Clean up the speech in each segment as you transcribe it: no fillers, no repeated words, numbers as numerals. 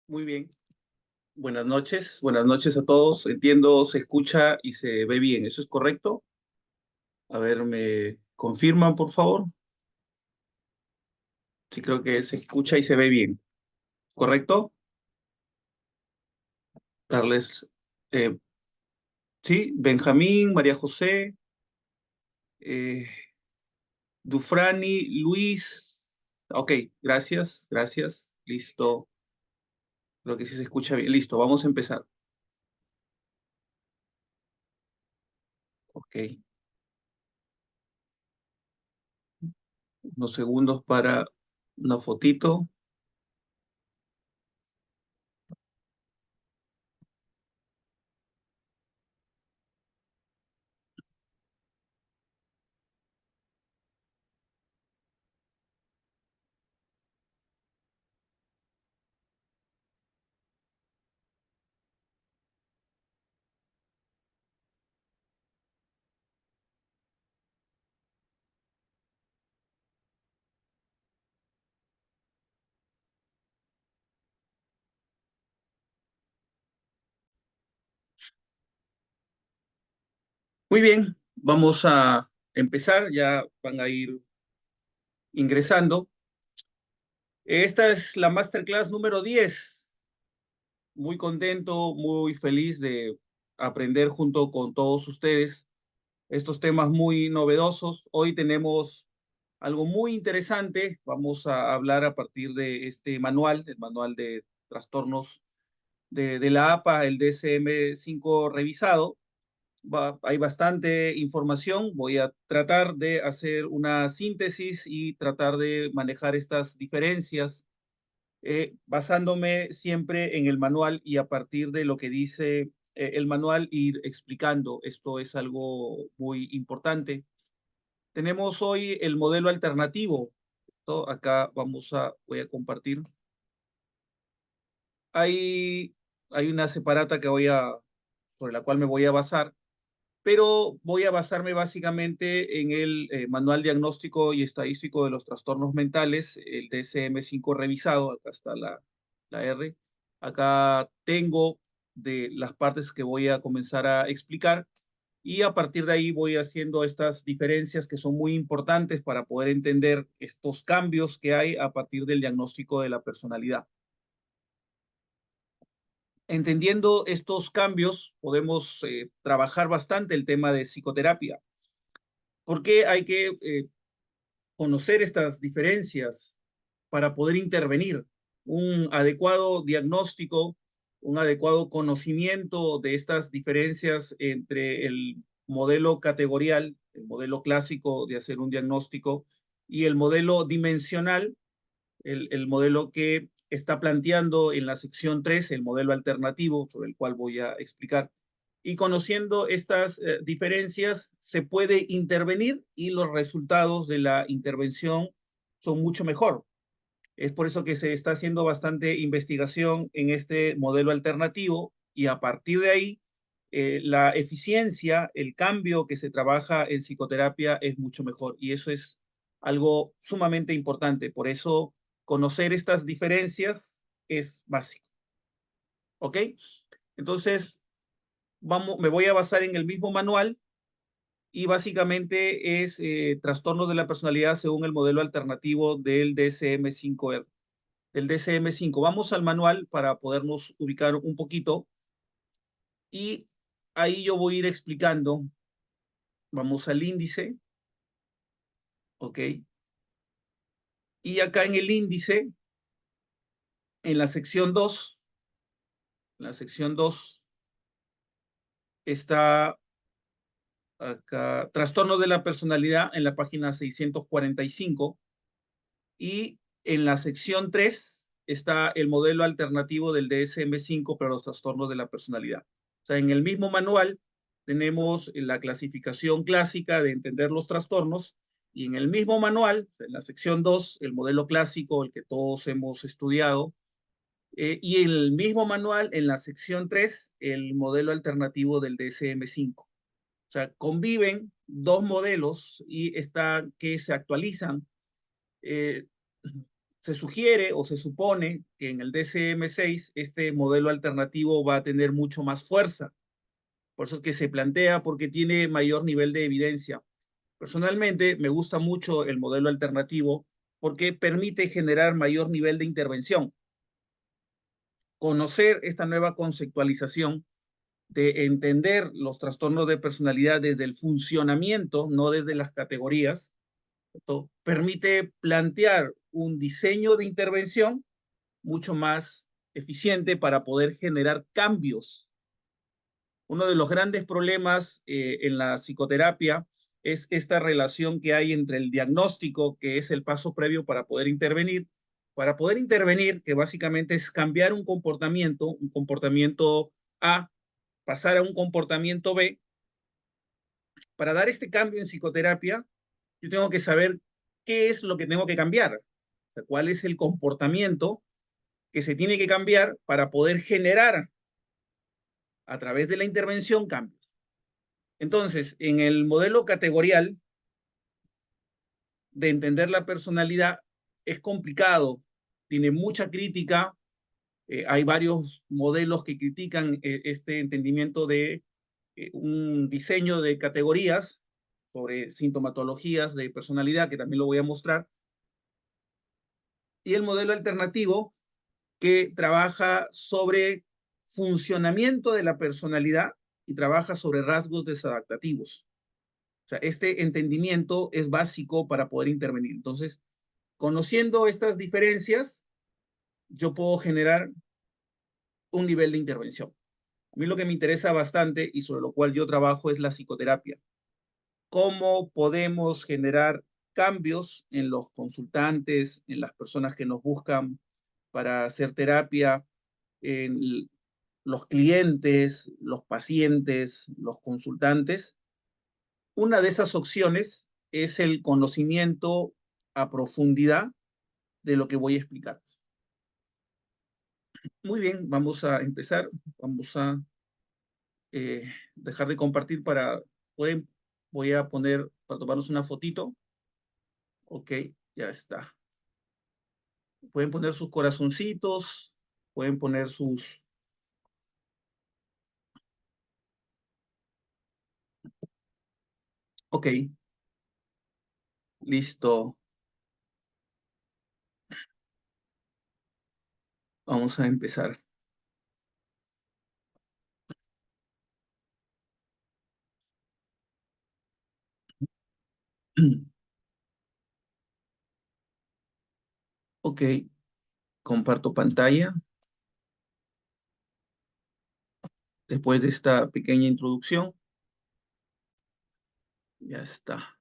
Muy bien. Buenas noches a todos. Entiendo, se escucha y se ve bien. ¿Eso es correcto? A ver, ¿me confirman, por favor? Sí, creo que se escucha y se ve bien. ¿Correcto? Darles, eh, sí, Benjamín, María José, eh, Dufrani, Luis. Ok, gracias. Listo. Creo que sí se escucha bien. Listo, vamos a empezar. Ok, unos segundos para una fotito. Muy bien, vamos a empezar. Ya van a ir ingresando. Esta es la masterclass número 10. Muy contento, muy feliz de aprender junto con todos ustedes estos temas muy novedosos. Hoy tenemos algo muy interesante. Vamos a hablar a partir de este manual, el manual de trastornos de la APA, el DSM-5 revisado. Hay bastante información. Voy a tratar de hacer una síntesis y tratar de manejar estas diferencias, basándome siempre en el manual y a partir de lo que dice el manual ir explicando. Esto es algo muy importante. Tenemos hoy el modelo alternativo. Acá voy a compartir. Hay, hay una separata sobre la cual me voy a basar, pero voy a basarme básicamente en el Manual Diagnóstico y Estadístico de los Trastornos Mentales, el DSM-5 revisado. Acá está la R. Acá tengo de las partes que voy a comenzar a explicar y a partir de ahí voy haciendo estas diferencias que son muy importantes para poder entender estos cambios que hay a partir del diagnóstico de la personalidad. Entendiendo estos cambios, podemos trabajar bastante el tema de psicoterapia. ¿Por qué hay que conocer estas diferencias para poder intervenir? Un adecuado diagnóstico, un adecuado conocimiento de estas diferencias entre el modelo categorial, el modelo clásico de hacer un diagnóstico, y el modelo dimensional, el modelo que está planteando en la sección 3, el modelo alternativo, sobre el cual voy a explicar. Y conociendo estas diferencias, se puede intervenir y los resultados de la intervención son mucho mejor. Es por eso que se está haciendo bastante investigación en este modelo alternativo y a partir de ahí, la eficiencia, el cambio que se trabaja en psicoterapia es mucho mejor y eso es algo sumamente importante. Por eso conocer estas diferencias es básico. ¿Ok? Entonces, me voy a basar en el mismo manual y básicamente es trastornos de la personalidad según el modelo alternativo del DSM-5R, del DSM-5. Vamos al manual para podernos ubicar un poquito y ahí yo voy a ir explicando. Vamos al índice, ¿ok? Y acá en el índice, en la sección 2, en la sección 2 está acá, trastorno de la personalidad en la página 645 y en la sección 3 está el modelo alternativo del DSM-5 para los trastornos de la personalidad. O sea, en el mismo manual tenemos la clasificación clásica de entender los trastornos y en el mismo manual, en la sección 2, el modelo clásico, el que todos hemos estudiado, y en el mismo manual, en la sección 3, el modelo alternativo del DSM-5. O sea, conviven dos modelos y están que se actualizan Eh, Se sugiere o se supone que en el DSM-6 este modelo alternativo va a tener mucho más fuerza. Por eso es que se plantea porque tiene mayor nivel de evidencia. Personalmente me gusta mucho el modelo alternativo porque permite generar mayor nivel de intervención. Conocer esta nueva conceptualización de entender los trastornos de personalidad desde el funcionamiento, no desde las categorías, esto permite plantear un diseño de intervención mucho más eficiente para poder generar cambios. Uno de los grandes problemas en la psicoterapia es esta relación que hay entre el diagnóstico, que es el paso previo para poder intervenir, que básicamente es cambiar un comportamiento A, pasar a un comportamiento B. Para dar este cambio en psicoterapia, yo tengo que saber qué es lo que tengo que cambiar, o sea, cuál es el comportamiento que se tiene que cambiar para poder generar a través de la intervención cambios. Entonces, en el modelo categorial de entender la personalidad es complicado, tiene mucha crítica, hay varios modelos que critican este entendimiento de un diseño de categorías sobre sintomatologías de personalidad, que también lo voy a mostrar, y el modelo alternativo que trabaja sobre funcionamiento de la personalidad y trabaja sobre rasgos desadaptativos. O sea, este entendimiento es básico para poder intervenir. Entonces, conociendo estas diferencias, yo puedo generar un nivel de intervención. A mí lo que me interesa bastante y sobre lo cual yo trabajo es la psicoterapia. ¿Cómo podemos generar cambios en los consultantes, en las personas que nos buscan para hacer terapia, en los clientes, los pacientes, los consultantes? Una de esas opciones es el conocimiento a profundidad de lo que voy a explicar. Muy bien, vamos a empezar. Vamos a dejar de compartir para... Pueden, voy a poner, para tomarnos una fotito. Ok, ya está. Pueden poner sus corazoncitos, pueden poner sus... Ok, listo. Vamos a empezar. Ok, comparto pantalla. Después de esta pequeña introducción, ya está.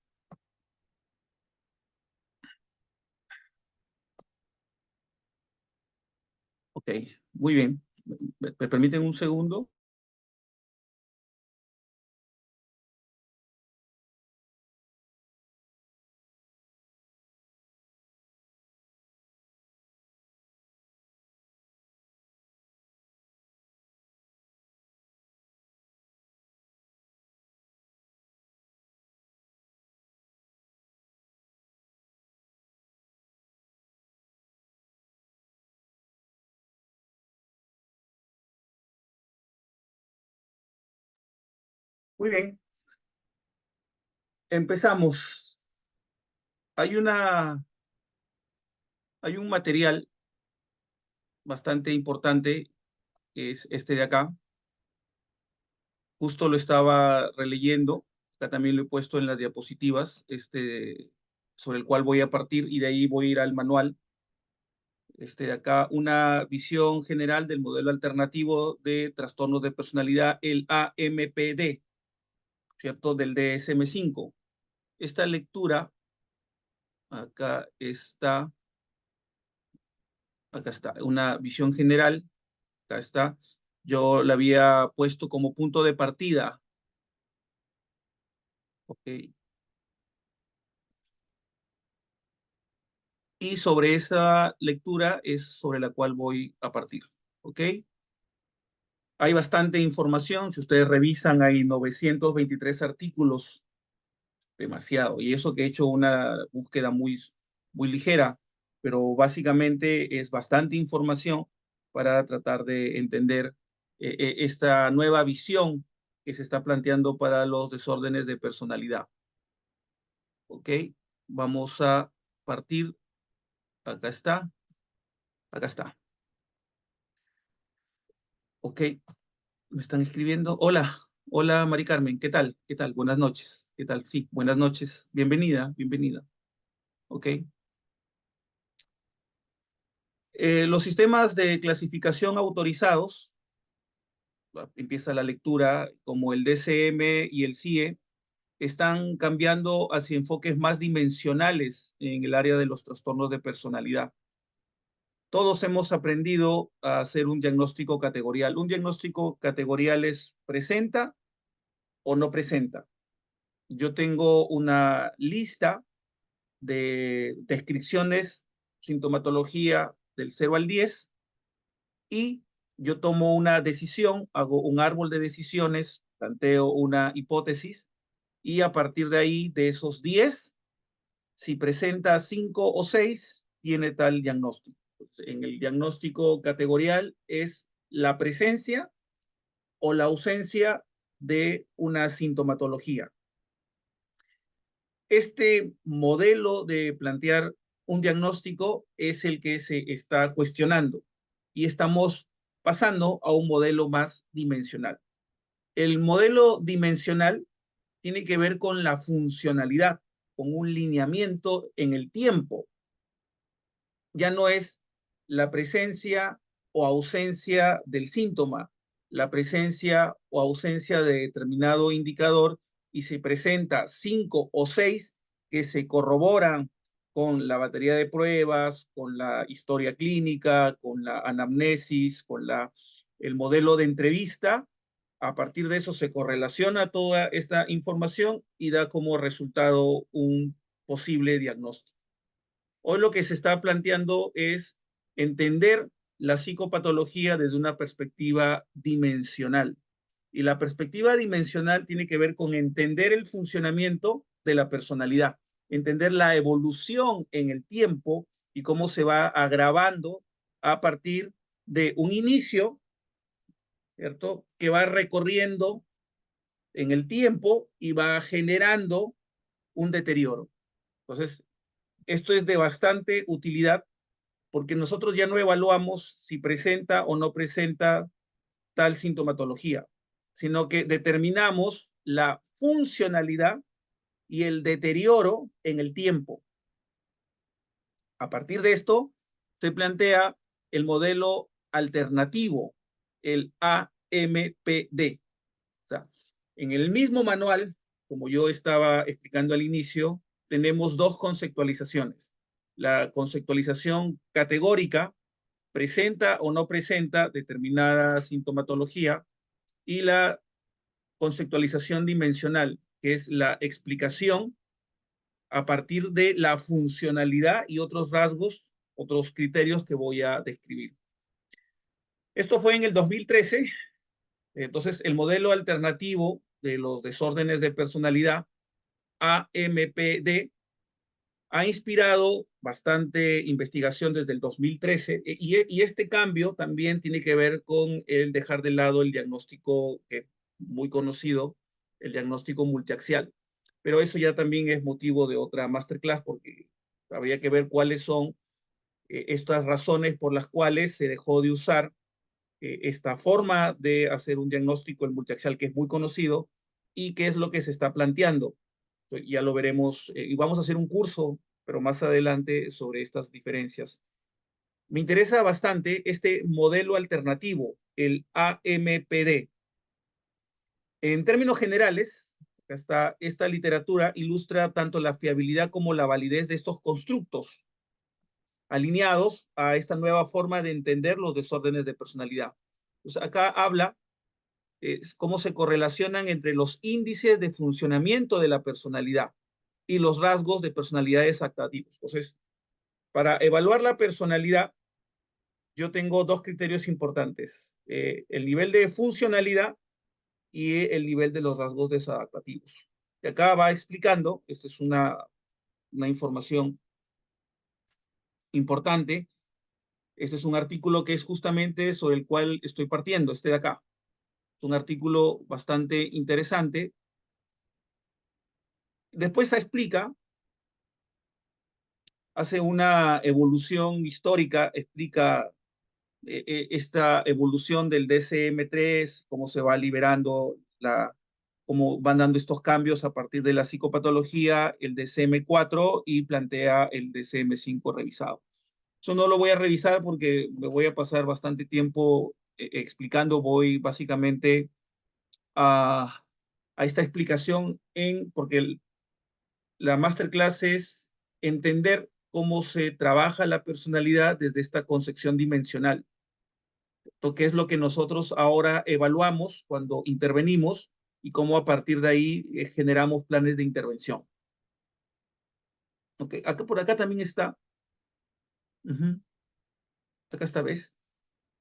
Ok, muy bien. ¿Me permiten un segundo? Muy bien, empezamos. Hay hay un material bastante importante, que es este de acá. Justo lo estaba releyendo. Acá también lo he puesto en las diapositivas, sobre el cual voy a partir y de ahí voy a ir al manual. Este de acá, una visión general del modelo alternativo de trastornos de personalidad, el AMPD, ¿cierto? Del DSM-5. Esta lectura, acá acá está, una visión general, acá está. Yo la había puesto como punto de partida, ¿ok? Y sobre esa lectura es sobre la cual voy a partir, ¿ok? Hay bastante información, si ustedes revisan hay 923 artículos, demasiado, y eso que he hecho una búsqueda muy muy ligera, pero básicamente es bastante información para tratar de entender esta nueva visión que se está planteando para los desórdenes de personalidad. ¿Ok? Vamos a partir. Acá está. Acá está. Ok. Me están escribiendo. Hola. Hola, Mari Carmen. ¿Qué tal? ¿Qué tal? Buenas noches. ¿Qué tal? Sí, buenas noches. Bienvenida, bienvenida. Ok. Los sistemas de clasificación autorizados, empieza la lectura, como el DCM y el CIE, están cambiando hacia enfoques más dimensionales en el área de los trastornos de personalidad. Todos hemos aprendido a hacer un diagnóstico categorial. Un diagnóstico categorial es presenta o no presenta. Yo tengo una lista de descripciones, sintomatología del 0 al 10 y yo tomo una decisión, hago un árbol de decisiones, planteo una hipótesis y a partir de ahí, de esos 10, si presenta 5 o 6, tiene tal diagnóstico. En el diagnóstico categorial es la presencia o la ausencia de una sintomatología. Este modelo de plantear un diagnóstico es el que se está cuestionando y estamos pasando a un modelo más dimensional. El modelo dimensional tiene que ver con la funcionalidad, con un lineamiento en el tiempo. Ya no es la presencia o ausencia del síntoma, la presencia o ausencia de determinado indicador y se presenta 5 o 6 que se corroboran con la batería de pruebas, con la historia clínica, con la anamnesis, con el modelo de entrevista. A partir de eso se correlaciona toda esta información y da como resultado un posible diagnóstico. Hoy lo que se está planteando es entender la psicopatología desde una perspectiva dimensional. Y la perspectiva dimensional tiene que ver con entender el funcionamiento de la personalidad, entender la evolución en el tiempo y cómo se va agravando a partir de un inicio, ¿cierto? Que va recorriendo en el tiempo y va generando un deterioro. Entonces, esto es de bastante utilidad porque nosotros ya no evaluamos si presenta o no presenta tal sintomatología, sino que determinamos la funcionalidad y el deterioro en el tiempo. A partir de esto, se plantea el modelo alternativo, el AMPD. O sea, en el mismo manual, como yo estaba explicando al inicio, tenemos dos conceptualizaciones. La conceptualización categórica, presenta o no presenta determinada sintomatología, y la conceptualización dimensional, que es la explicación a partir de la funcionalidad y otros rasgos, otros criterios que voy a describir. Esto fue en el 2013. Entonces, el modelo alternativo de los desórdenes de personalidad, AMPD, ha inspirado bastante investigación desde el 2013 y este cambio también tiene que ver con el dejar de lado el diagnóstico que es muy conocido, el diagnóstico multiaxial. Pero eso ya también es motivo de otra masterclass porque habría que ver cuáles son estas razones por las cuales se dejó de usar esta forma de hacer un diagnóstico, el multiaxial, que es muy conocido, y qué es lo que se está planteando. Ya lo veremos y vamos a hacer un curso, pero más adelante, sobre estas diferencias. Me interesa bastante este modelo alternativo, el AMPD. En términos generales, esta literatura ilustra tanto la fiabilidad como la validez de estos constructos alineados a esta nueva forma de entender los desórdenes de personalidad. Pues acá habla cómo se correlacionan entre los índices de funcionamiento de la personalidad y los rasgos de personalidades adaptativos. Entonces, para evaluar la personalidad, yo tengo dos criterios importantes, el nivel de funcionalidad y el nivel de los rasgos desadaptativos. Y acá va explicando, esta es una información importante. Este es un artículo que es justamente sobre el cual estoy partiendo, este de acá. Es un artículo bastante interesante. Después se explica, hace una evolución histórica, explica esta evolución del DSM-3, cómo se va liberando, cómo van dando estos cambios a partir de la psicopatología, el DSM-4 y plantea el DSM-5 revisado. Eso no lo voy a revisar porque me voy a pasar bastante tiempo explicando, voy básicamente a esta explicación porque la masterclass es entender cómo se trabaja la personalidad desde esta concepción dimensional, que es lo que nosotros ahora evaluamos cuando intervenimos y cómo a partir de ahí generamos planes de intervención. Okay. Acá, por acá también está, acá esta vez,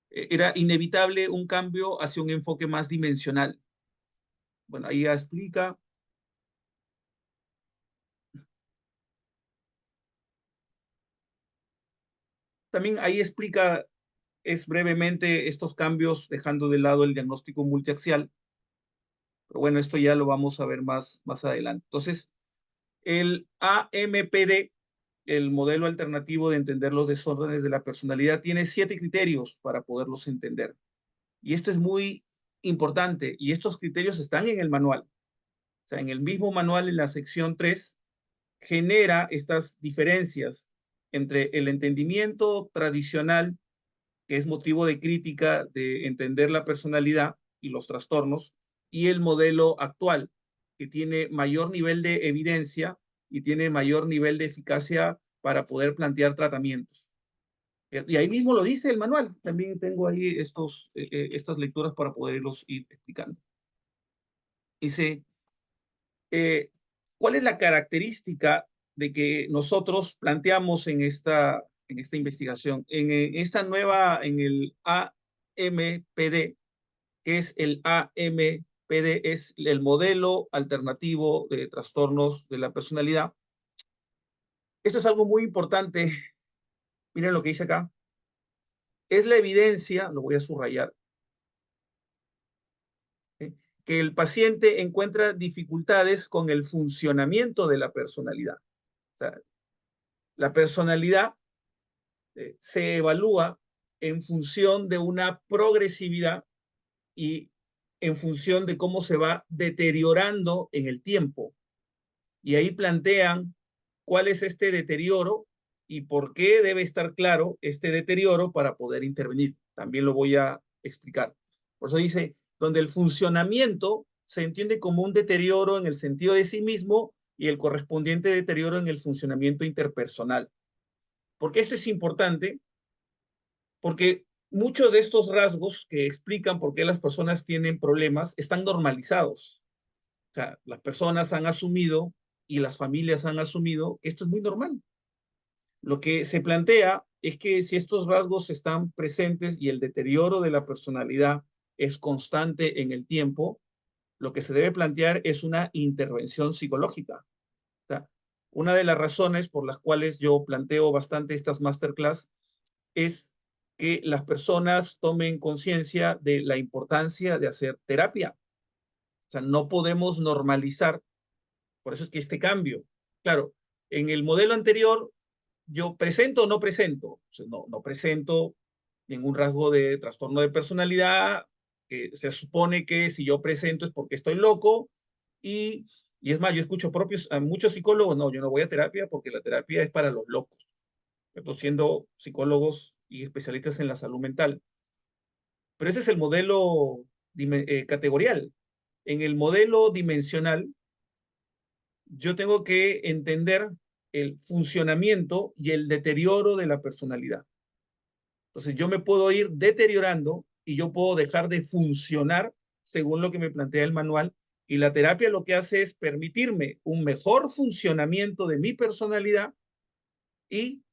era inevitable un cambio hacia un enfoque más dimensional. Bueno, ahí ya explica. También ahí explica, es brevemente estos cambios, dejando de lado el diagnóstico multiaxial. Pero bueno, esto ya lo vamos a ver más adelante. Entonces, el AMPD, el modelo alternativo de entender los desórdenes de la personalidad, tiene 7 criterios para poderlos entender. Y esto es muy importante. Y estos criterios están en el manual. O sea, en el mismo manual, en la sección 3, genera estas diferencias entre el entendimiento tradicional, que es motivo de crítica de entender la personalidad y los trastornos, y el modelo actual, que tiene mayor nivel de evidencia y tiene mayor nivel de eficacia para poder plantear tratamientos. Y ahí mismo lo dice el manual. También tengo ahí estas lecturas para poderlos ir explicando. Dice, eh, ¿cuál es la característica de que nosotros planteamos en esta investigación? En esta nueva, en el AMPD, que es el AMPD, es el modelo alternativo de trastornos de la personalidad. Esto es algo muy importante. Miren lo que dice acá. Es la evidencia, lo voy a subrayar, ¿sí?, que el paciente encuentra dificultades con el funcionamiento de la personalidad. O sea, la personalidad se evalúa en función de una progresividad y en función de cómo se va deteriorando en el tiempo. Y ahí plantean cuál es este deterioro y por qué debe estar claro este deterioro para poder intervenir. También lo voy a explicar. Por eso dice, donde el funcionamiento se entiende como un deterioro en el sentido de sí mismo y el correspondiente deterioro en el funcionamiento interpersonal. ¿Por qué esto es importante? Porque muchos de estos rasgos que explican por qué las personas tienen problemas están normalizados. O sea, las personas han asumido y las familias han asumido que esto es muy normal. Lo que se plantea es que si estos rasgos están presentes y el deterioro de la personalidad es constante en el tiempo, lo que se debe plantear es una intervención psicológica. O sea, una de las razones por las cuales yo planteo bastante estas masterclass es que las personas tomen conciencia de la importancia de hacer terapia. O sea, no podemos normalizar, por eso es que este cambio, claro, en el modelo anterior, yo presento o no presento, o sea, no presento ningún rasgo de trastorno de personalidad, que se supone que si yo presento es porque estoy loco, y, y es más, yo escucho a muchos psicólogos, no, yo no voy a terapia porque la terapia es para los locos, siendo psicólogos y especialistas en la salud mental. Pero ese es el modelo categorial. En el modelo dimensional, yo tengo que entender el funcionamiento y el deterioro de la personalidad. Entonces, yo me puedo ir deteriorando y yo puedo dejar de funcionar según lo que me plantea el manual. Y la terapia lo que hace es permitirme un mejor funcionamiento de mi personalidad y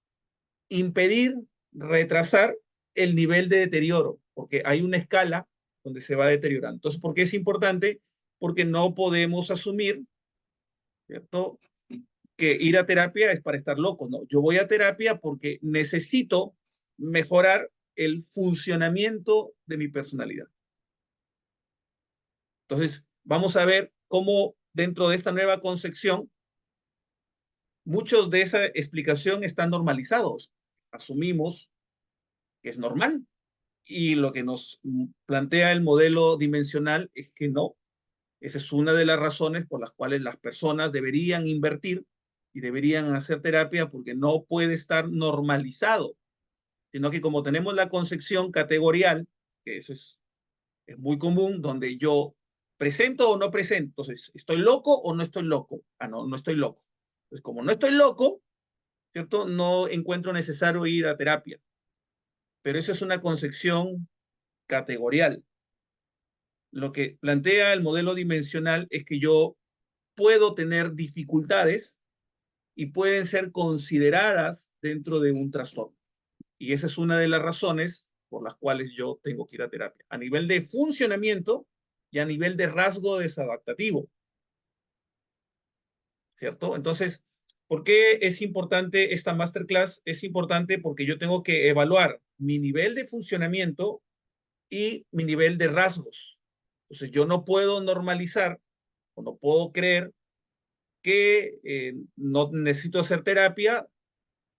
impedir, retrasar el nivel de deterioro, porque hay una escala donde se va deteriorando. Entonces, ¿por qué es importante? Porque no podemos asumir, ¿cierto?, que ir a terapia es para estar loco, no. Yo voy a terapia porque necesito mejorar el funcionamiento de mi personalidad. Entonces, vamos a ver cómo dentro de esta nueva concepción, muchos de esa explicación están normalizados. Asumimos que es normal. Y lo que nos plantea el modelo dimensional es que no. Esa es una de las razones por las cuales las personas deberían invertir y deberían hacer terapia porque no puede estar normalizado, sino que como tenemos la concepción categorial, que eso es muy común, donde yo presento o no presento, entonces, ¿estoy loco o no estoy loco? Ah, no, no estoy loco. Entonces, como no estoy loco, ¿cierto? No encuentro necesario ir a terapia, pero eso es una concepción categorial. Lo que plantea el modelo dimensional es que yo puedo tener dificultades y pueden ser consideradas dentro de un trastorno. Y esa es una de las razones por las cuales yo tengo que ir a terapia, a nivel de funcionamiento y a nivel de rasgo desadaptativo, ¿cierto? Entonces, ¿por qué es importante esta masterclass? Es importante porque yo tengo que evaluar mi nivel de funcionamiento y mi nivel de rasgos. Entonces, yo no puedo normalizar o no puedo creer que no necesito hacer terapia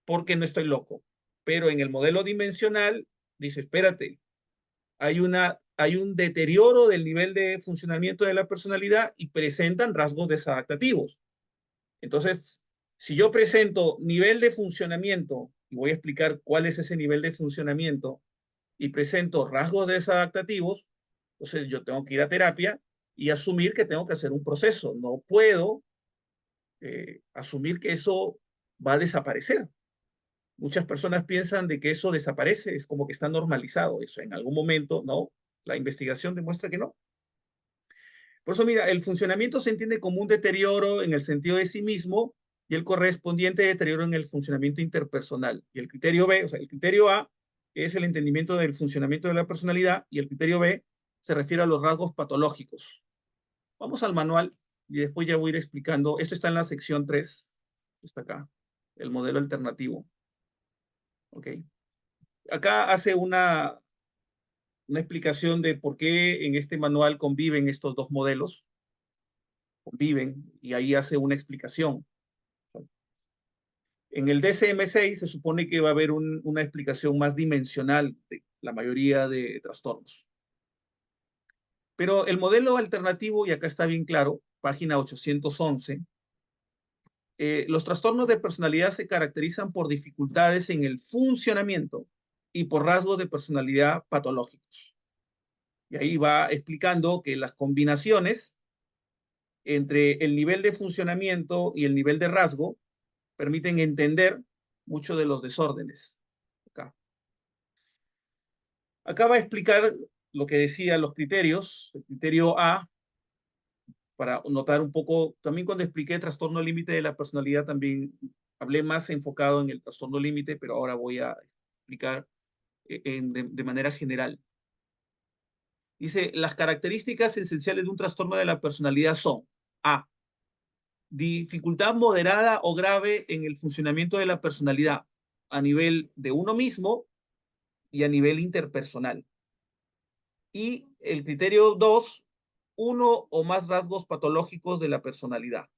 porque no estoy loco. Pero en el modelo dimensional dice, espérate, hay un deterioro del nivel de funcionamiento de la personalidad y presentan rasgos desadaptativos. Entonces, si yo presento nivel de funcionamiento, y voy a explicar cuál es ese nivel de funcionamiento, y presento rasgos desadaptativos, entonces yo tengo que ir a terapia y asumir que tengo que hacer un proceso. No puedo asumir que eso va a desaparecer. Muchas personas piensan de que eso desaparece, es como que está normalizado eso. En algún momento, no, la investigación demuestra que no. Por eso, mira, el funcionamiento se entiende como un deterioro en el sentido de sí mismo y el correspondiente deterioro en el funcionamiento interpersonal. Y el criterio B, o sea, el criterio A es el entendimiento del funcionamiento de la personalidad y el criterio B se refiere a los rasgos patológicos. Vamos al manual y después ya voy a ir explicando. Esto está en la sección 3, está acá, el modelo alternativo. ¿Ok? Acá hace una explicación de por qué en este manual conviven estos dos modelos, conviven, y ahí hace una explicación. En el DSM-6 se supone que va a haber una explicación más dimensional de la mayoría de trastornos. Pero el modelo alternativo, y acá está bien claro, página 811, los trastornos de personalidad se caracterizan por dificultades en el funcionamiento y por rasgos de personalidad patológicos. Y ahí va explicando que las combinaciones entre el nivel de funcionamiento y el nivel de rasgo permiten entender mucho de los desórdenes. Acá. Acá va a explicar lo que decía los criterios. El criterio A, para notar un poco, también cuando expliqué trastorno límite de la personalidad, también hablé más enfocado en el trastorno límite, pero ahora voy a explicar de manera general. Dice, las características esenciales de un trastorno de la personalidad son A, dificultad moderada o grave en el funcionamiento de la personalidad a nivel de uno mismo y a nivel interpersonal. Y el criterio 2, uno o más rasgos patológicos de la personalidad.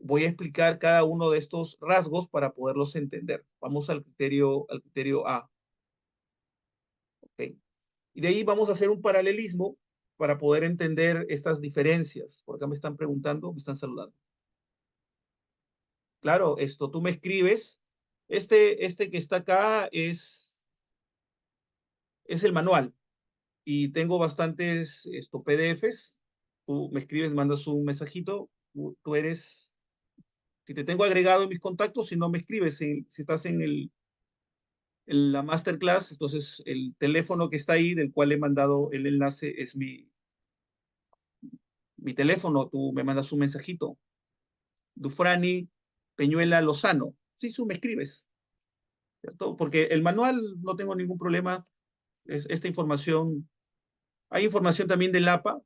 Voy a explicar cada uno de estos rasgos para poderlos entender. Vamos al criterio A. ¿Okay? Y de ahí vamos a hacer un paralelismo para poder entender estas diferencias. Por acá me están preguntando, me están saludando. Claro, esto tú me escribes. Este que está acá es el manual y tengo bastantes PDFs. Tú me escribes, mandas un mensajito. Tú eres, si te tengo agregado en mis contactos, si no me escribes, si estás en la masterclass, entonces el teléfono que está ahí, del cual he mandado el enlace, es mi teléfono. Tú me mandas un mensajito. Dufrani Peñuela Lozano. Sí, tú me escribes, ¿cierto? Porque el manual no tengo ningún problema. Esta información, hay información también del APA,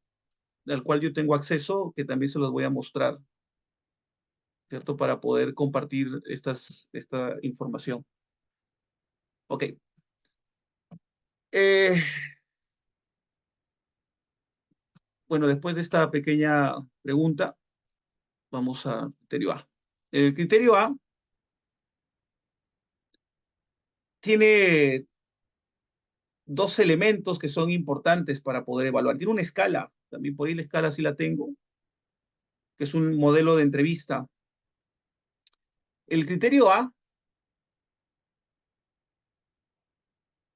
al cual yo tengo acceso, que también se los voy a mostrar. ¿cierto? Para poder compartir esta información. Ok. Eh, bueno, después de esta pequeña pregunta, vamos a criterio A. El criterio A tiene dos elementos que son importantes para poder evaluar. Tiene una escala, también por ahí la escala sí la tengo, que es un modelo de entrevista. El criterio A,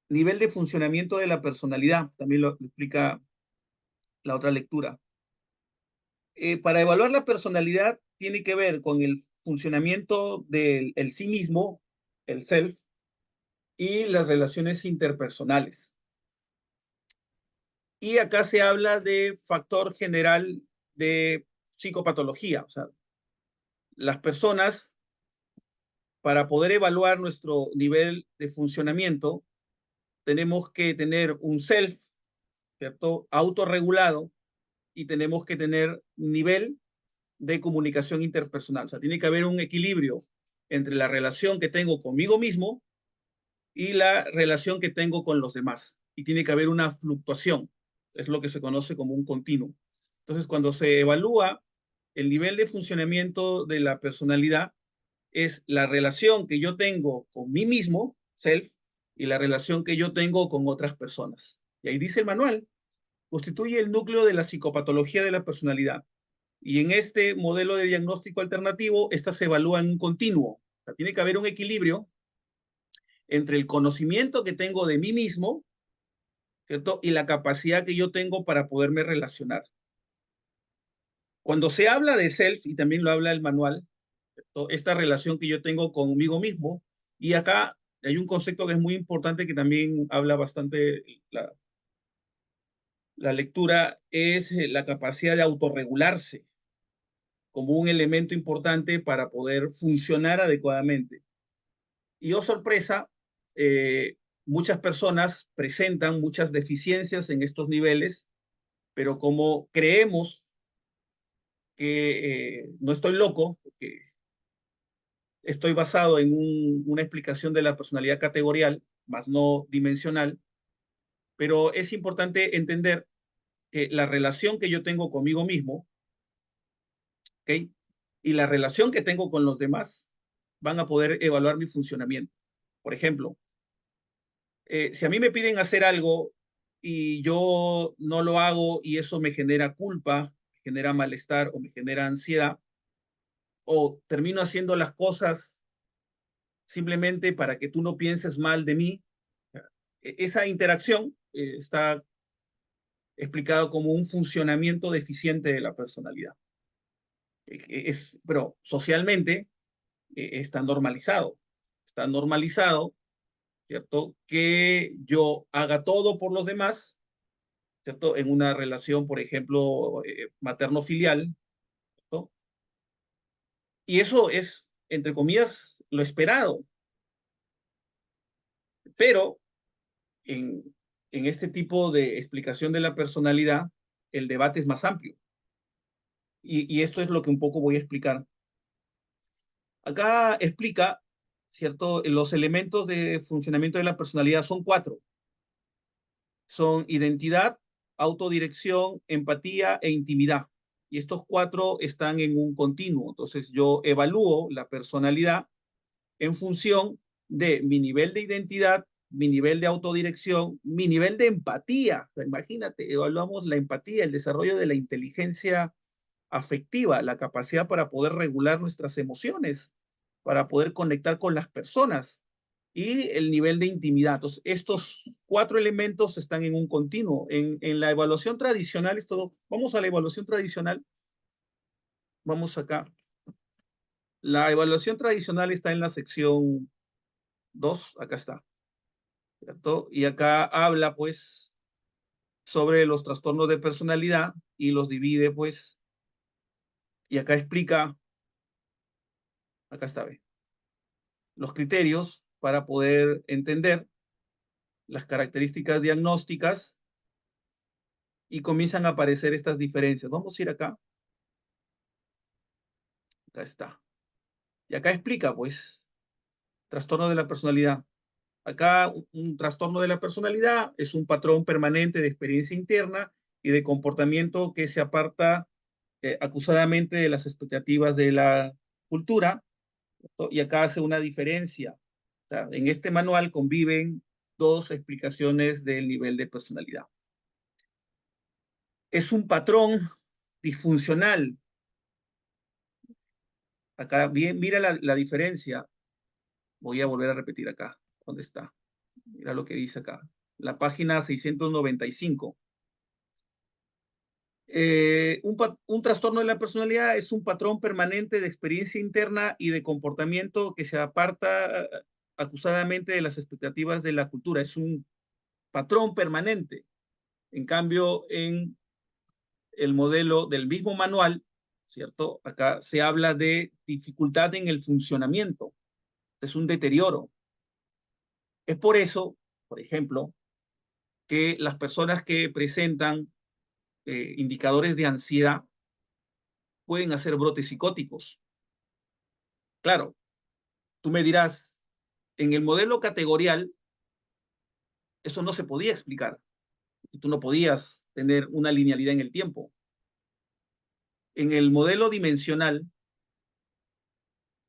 nivel de funcionamiento de la personalidad, también lo explica la otra lectura. Para evaluar la personalidad tiene que ver con el funcionamiento del el sí mismo, el self, y las relaciones interpersonales. Y acá se habla de factor general de psicopatología, o sea, las personas, para poder evaluar nuestro nivel de funcionamiento, tenemos que tener un self, ¿cierto? Autorregulado, y tenemos que tener nivel de comunicación interpersonal. O sea, tiene que haber un equilibrio entre la relación que tengo conmigo mismo y la relación que tengo con los demás. Y tiene que haber una fluctuación. Es lo que se conoce como un continuo. Entonces, cuando se evalúa el nivel de funcionamiento de la personalidad, es la relación que yo tengo con mí mismo, self, y la relación que yo tengo con otras personas. Y ahí dice el manual, constituye el núcleo de la psicopatología de la personalidad. Y en este modelo de diagnóstico alternativo, esta se evalúa en un continuo. O sea, tiene que haber un equilibrio entre el conocimiento que tengo de mí mismo, ¿cierto? Y la capacidad que yo tengo para poderme relacionar. Cuando se habla de self, y también lo habla el manual, ¿cierto? Esta relación que yo tengo conmigo mismo, y acá hay un concepto que es muy importante que también habla bastante la lectura, es la capacidad de autorregularse como un elemento importante para poder funcionar adecuadamente. Y oh sorpresa, muchas personas presentan muchas deficiencias en estos niveles, pero como creemos que no estoy loco, que estoy basado en una explicación de la personalidad categorial, más no dimensional, pero es importante entender que la relación que yo tengo conmigo mismo, ¿ok? Y la relación que tengo con los demás van a poder evaluar mi funcionamiento. Por ejemplo, si a mí me piden hacer algo y yo no lo hago y eso me genera culpa, me genera malestar o me genera ansiedad, o termino haciendo las cosas simplemente para que tú no pienses mal de mí, esa interacción está explicada como un funcionamiento deficiente de la personalidad. Pero socialmente está normalizado, ¿cierto? Que yo haga todo por los demás, ¿cierto? En una relación, por ejemplo, materno-filial, ¿cierto? Y eso es, entre comillas, lo esperado. Pero en, en este tipo de explicación de la personalidad, el debate es más amplio. Y esto es lo que un poco voy a explicar. Acá explica, ¿cierto? Los elementos de funcionamiento de la personalidad son cuatro. Son identidad, autodirección, empatía e intimidad. Y estos cuatro están en un continuo. Entonces yo evalúo la personalidad en función de mi nivel de identidad, mi nivel de autodirección, mi nivel de empatía. O sea, imagínate, evaluamos la empatía, el desarrollo de la inteligencia afectiva, la capacidad para poder regular nuestras emociones, para poder conectar con las personas y el nivel de intimidad. Entonces, estos cuatro elementos están en un continuo. En la evaluación tradicional, vamos a la evaluación tradicional, vamos acá. La evaluación tradicional está en la sección 2, acá está, ¿cierto? Y acá habla, pues, sobre los trastornos de personalidad y los divide, pues, y acá explica, acá está, ¿ve? Los criterios para poder entender las características diagnósticas y comienzan a aparecer estas diferencias. Vamos a ir acá. Acá está. Y acá explica, pues, trastorno de la personalidad. Acá un trastorno de la personalidad es un patrón permanente de experiencia interna y de comportamiento que se aparta acusadamente de las expectativas de la cultura, ¿no? Y acá hace una diferencia. O sea, en este manual conviven dos explicaciones del nivel de personalidad. Es un patrón disfuncional. Acá, bien, mira la diferencia. Voy a volver a repetir acá. ¿Dónde está? Mira lo que dice acá. La página 695. Un trastorno de la personalidad es un patrón permanente de experiencia interna y de comportamiento que se aparta acusadamente de las expectativas de la cultura. Es un patrón permanente. En cambio, en el modelo del mismo manual, ¿cierto? Acá se habla de dificultad en el funcionamiento. Es un deterioro. Es por eso, por ejemplo, que las personas que presentan indicadores de ansiedad pueden hacer brotes psicóticos. Claro, tú me dirás, en el modelo categorial, eso no se podía explicar. Tú no podías tener una linealidad en el tiempo. En el modelo dimensional,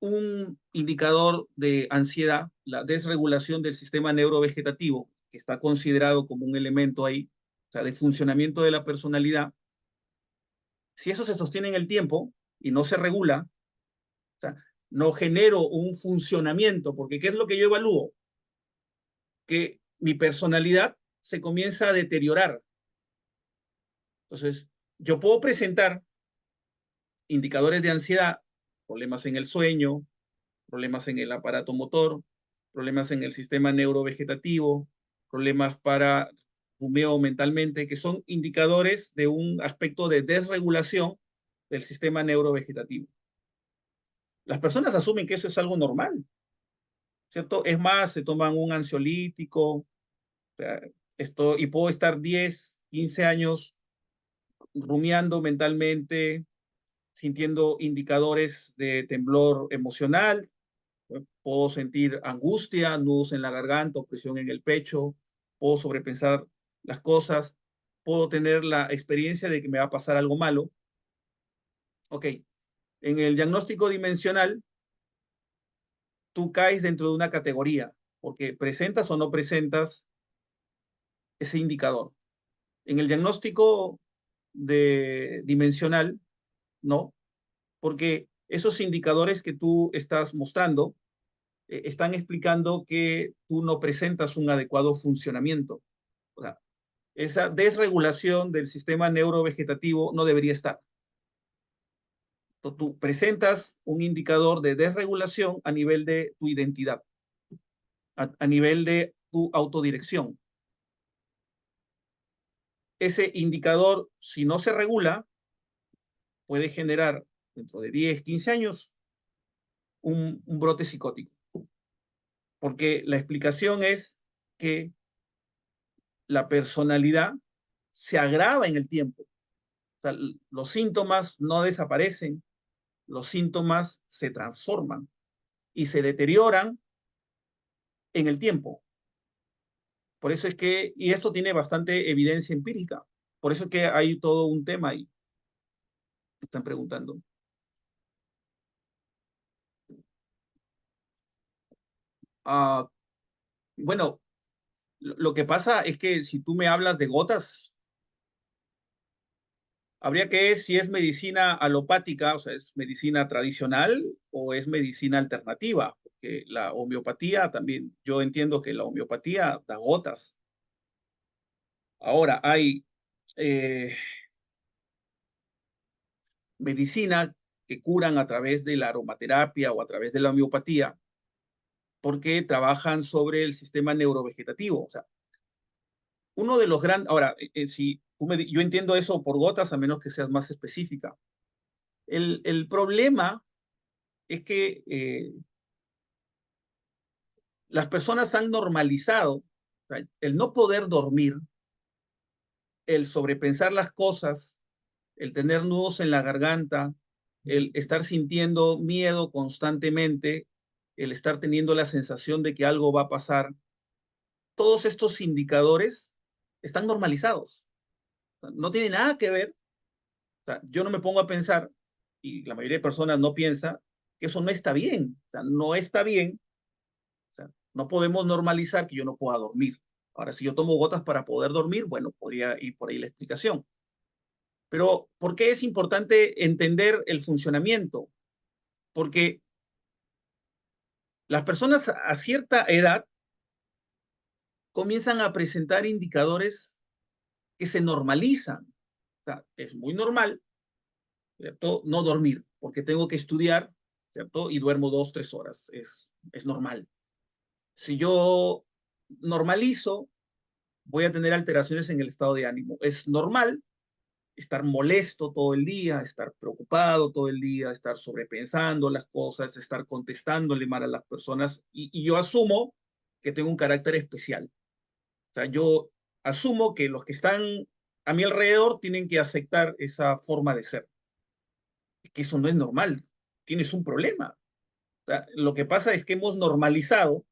un indicador de ansiedad, la desregulación del sistema neurovegetativo, que está considerado como un elemento ahí, o sea, de funcionamiento de la personalidad, si eso se sostiene en el tiempo y no se regula, o sea, no genero un funcionamiento, porque ¿qué es lo que yo evalúo? Que mi personalidad se comienza a deteriorar. Entonces, yo puedo presentar indicadores de ansiedad, problemas en el sueño, problemas en el aparato motor, problemas en el sistema neurovegetativo, problemas para humeo mentalmente, que son indicadores de un aspecto de desregulación del sistema neurovegetativo. Las personas asumen que eso es algo normal, ¿cierto? Es más, se toman un ansiolítico, o sea, y puedo estar 10, 15 años rumiando mentalmente, sintiendo indicadores de temblor emocional, puedo sentir angustia, nudos en la garganta, opresión en el pecho, puedo sobrepensar las cosas, puedo tener la experiencia de que me va a pasar algo malo. Ok, en el diagnóstico dimensional, tú caes dentro de una categoría, porque presentas o no presentas ese indicador. En el diagnóstico dimensional, no, porque esos indicadores que tú estás mostrando están explicando que tú no presentas un adecuado funcionamiento. O sea, esa desregulación del sistema neurovegetativo no debería estar. Entonces, tú presentas un indicador de desregulación a nivel de tu identidad, a nivel de tu autodirección. Ese indicador, si no se regula, puede generar dentro de 10, 15 años un brote psicótico. Porque la explicación es que la personalidad se agrava en el tiempo. O sea, los síntomas no desaparecen, los síntomas se transforman y se deterioran en el tiempo. Por eso es que, y esto tiene bastante evidencia empírica, por eso es que hay todo un tema ahí. Están preguntando. Ah, bueno, lo que pasa es que si tú me hablas de gotas, habría que ver si es medicina alopática, o sea, es medicina tradicional o es medicina alternativa, porque la homeopatía también, yo entiendo que la homeopatía da gotas. Ahora, hay eh, medicina que curan a través de la aromaterapia o a través de la homeopatía, porque trabajan sobre el sistema neurovegetativo. O sea, uno de los grandes, ahora, si yo entiendo eso por gotas, a menos que seas más específica. El problema es que las personas han normalizado, o sea, el no poder dormir, el sobrepensar las cosas, el tener nudos en la garganta, el estar sintiendo miedo constantemente, el estar teniendo la sensación de que algo va a pasar, todos estos indicadores están normalizados. No tiene nada que ver. O sea, yo no me pongo a pensar, y la mayoría de personas no piensa, que eso no está bien. O sea, no está bien. O sea, no podemos normalizar que yo no pueda dormir. Ahora, si yo tomo gotas para poder dormir, bueno, podría ir por ahí la explicación. Pero, ¿por qué es importante entender el funcionamiento? Porque las personas a cierta edad comienzan a presentar indicadores que se normalizan. O sea, es muy normal, ¿cierto? No dormir, porque tengo que estudiar, ¿cierto? Y duermo 2, 3 horas. Es normal. Si yo normalizo, voy a tener alteraciones en el estado de ánimo. Es normal estar molesto todo el día, estar preocupado todo el día, estar sobrepensando las cosas, estar contestándole mal a las personas. Y yo asumo que tengo un carácter especial. O sea, yo asumo que los que están a mi alrededor tienen que aceptar esa forma de ser. Es que eso no es normal. Tienes un problema. O sea, lo que pasa es que hemos normalizado,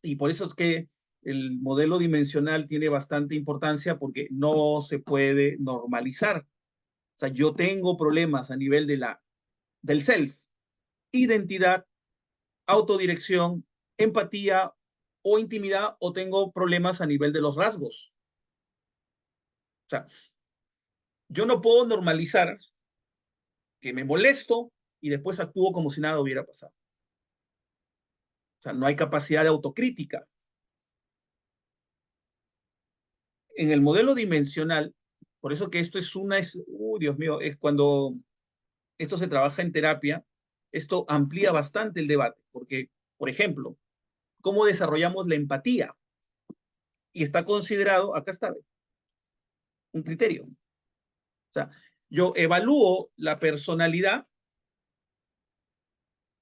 y por eso es que el modelo dimensional tiene bastante importancia, porque no se puede normalizar. O sea, yo tengo problemas a nivel del self, identidad, autodirección, empatía o intimidad, o tengo problemas a nivel de los rasgos. O sea, yo no puedo normalizar que me molesto y después actúo como si nada hubiera pasado. O sea, no hay capacidad de autocrítica. En el modelo dimensional, por eso que esto es Dios mío, es cuando esto se trabaja en terapia, esto amplía bastante el debate, porque, por ejemplo, ¿cómo desarrollamos la empatía? Y está considerado, acá está, un criterio. O sea, yo evalúo la personalidad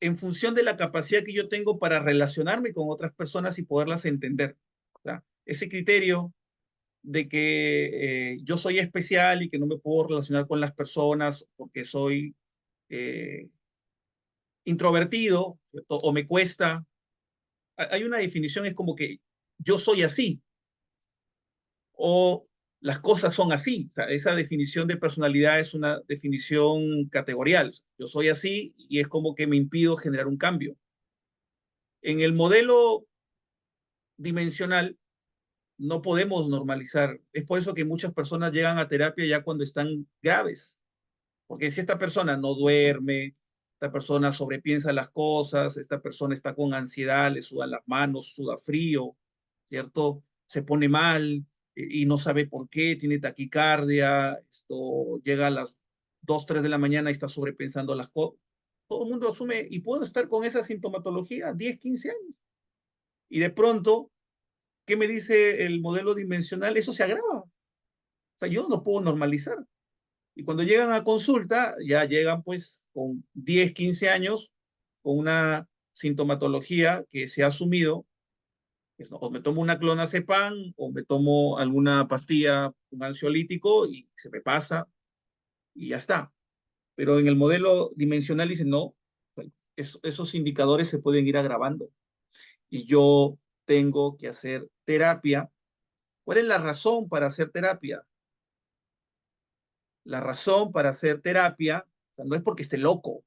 en función de la capacidad que yo tengo para relacionarme con otras personas y poderlas entender. O sea, ese criterio de que yo soy especial y que no me puedo relacionar con las personas porque soy eh, introvertido, ¿cierto? O me cuesta. Hay una definición, es como que yo soy así, o las cosas son así. O sea, esa definición de personalidad es una definición categorial. Yo soy así y es como que me impido generar un cambio. En el modelo dimensional no podemos normalizar. Es por eso que muchas personas llegan a terapia ya cuando están graves. Porque si esta persona no duerme, esta persona sobrepiensa las cosas, esta persona está con ansiedad, le sudan las manos, suda frío, ¿cierto? Se pone mal y no sabe por qué, tiene taquicardia, esto llega a las 2, 3 de la mañana y está sobrepensando las cosas. Todo el mundo asume, y puedo estar con esa sintomatología 10, 15 años. Y de pronto, ¿qué me dice el modelo dimensional? Eso se agrava. O sea, yo no puedo normalizar. Y cuando llegan a consulta, ya llegan pues con 10, 15 años, con una sintomatología que se ha asumido, pues, ¿no? O me tomo una clonazepam o me tomo alguna pastilla, un ansiolítico y se me pasa y ya está. Pero en el modelo dimensional dicen, no, esos indicadores se pueden ir agravando y yo tengo que hacer terapia. ¿Cuál es la razón para hacer terapia? La razón para hacer terapia, o sea, no es porque esté loco.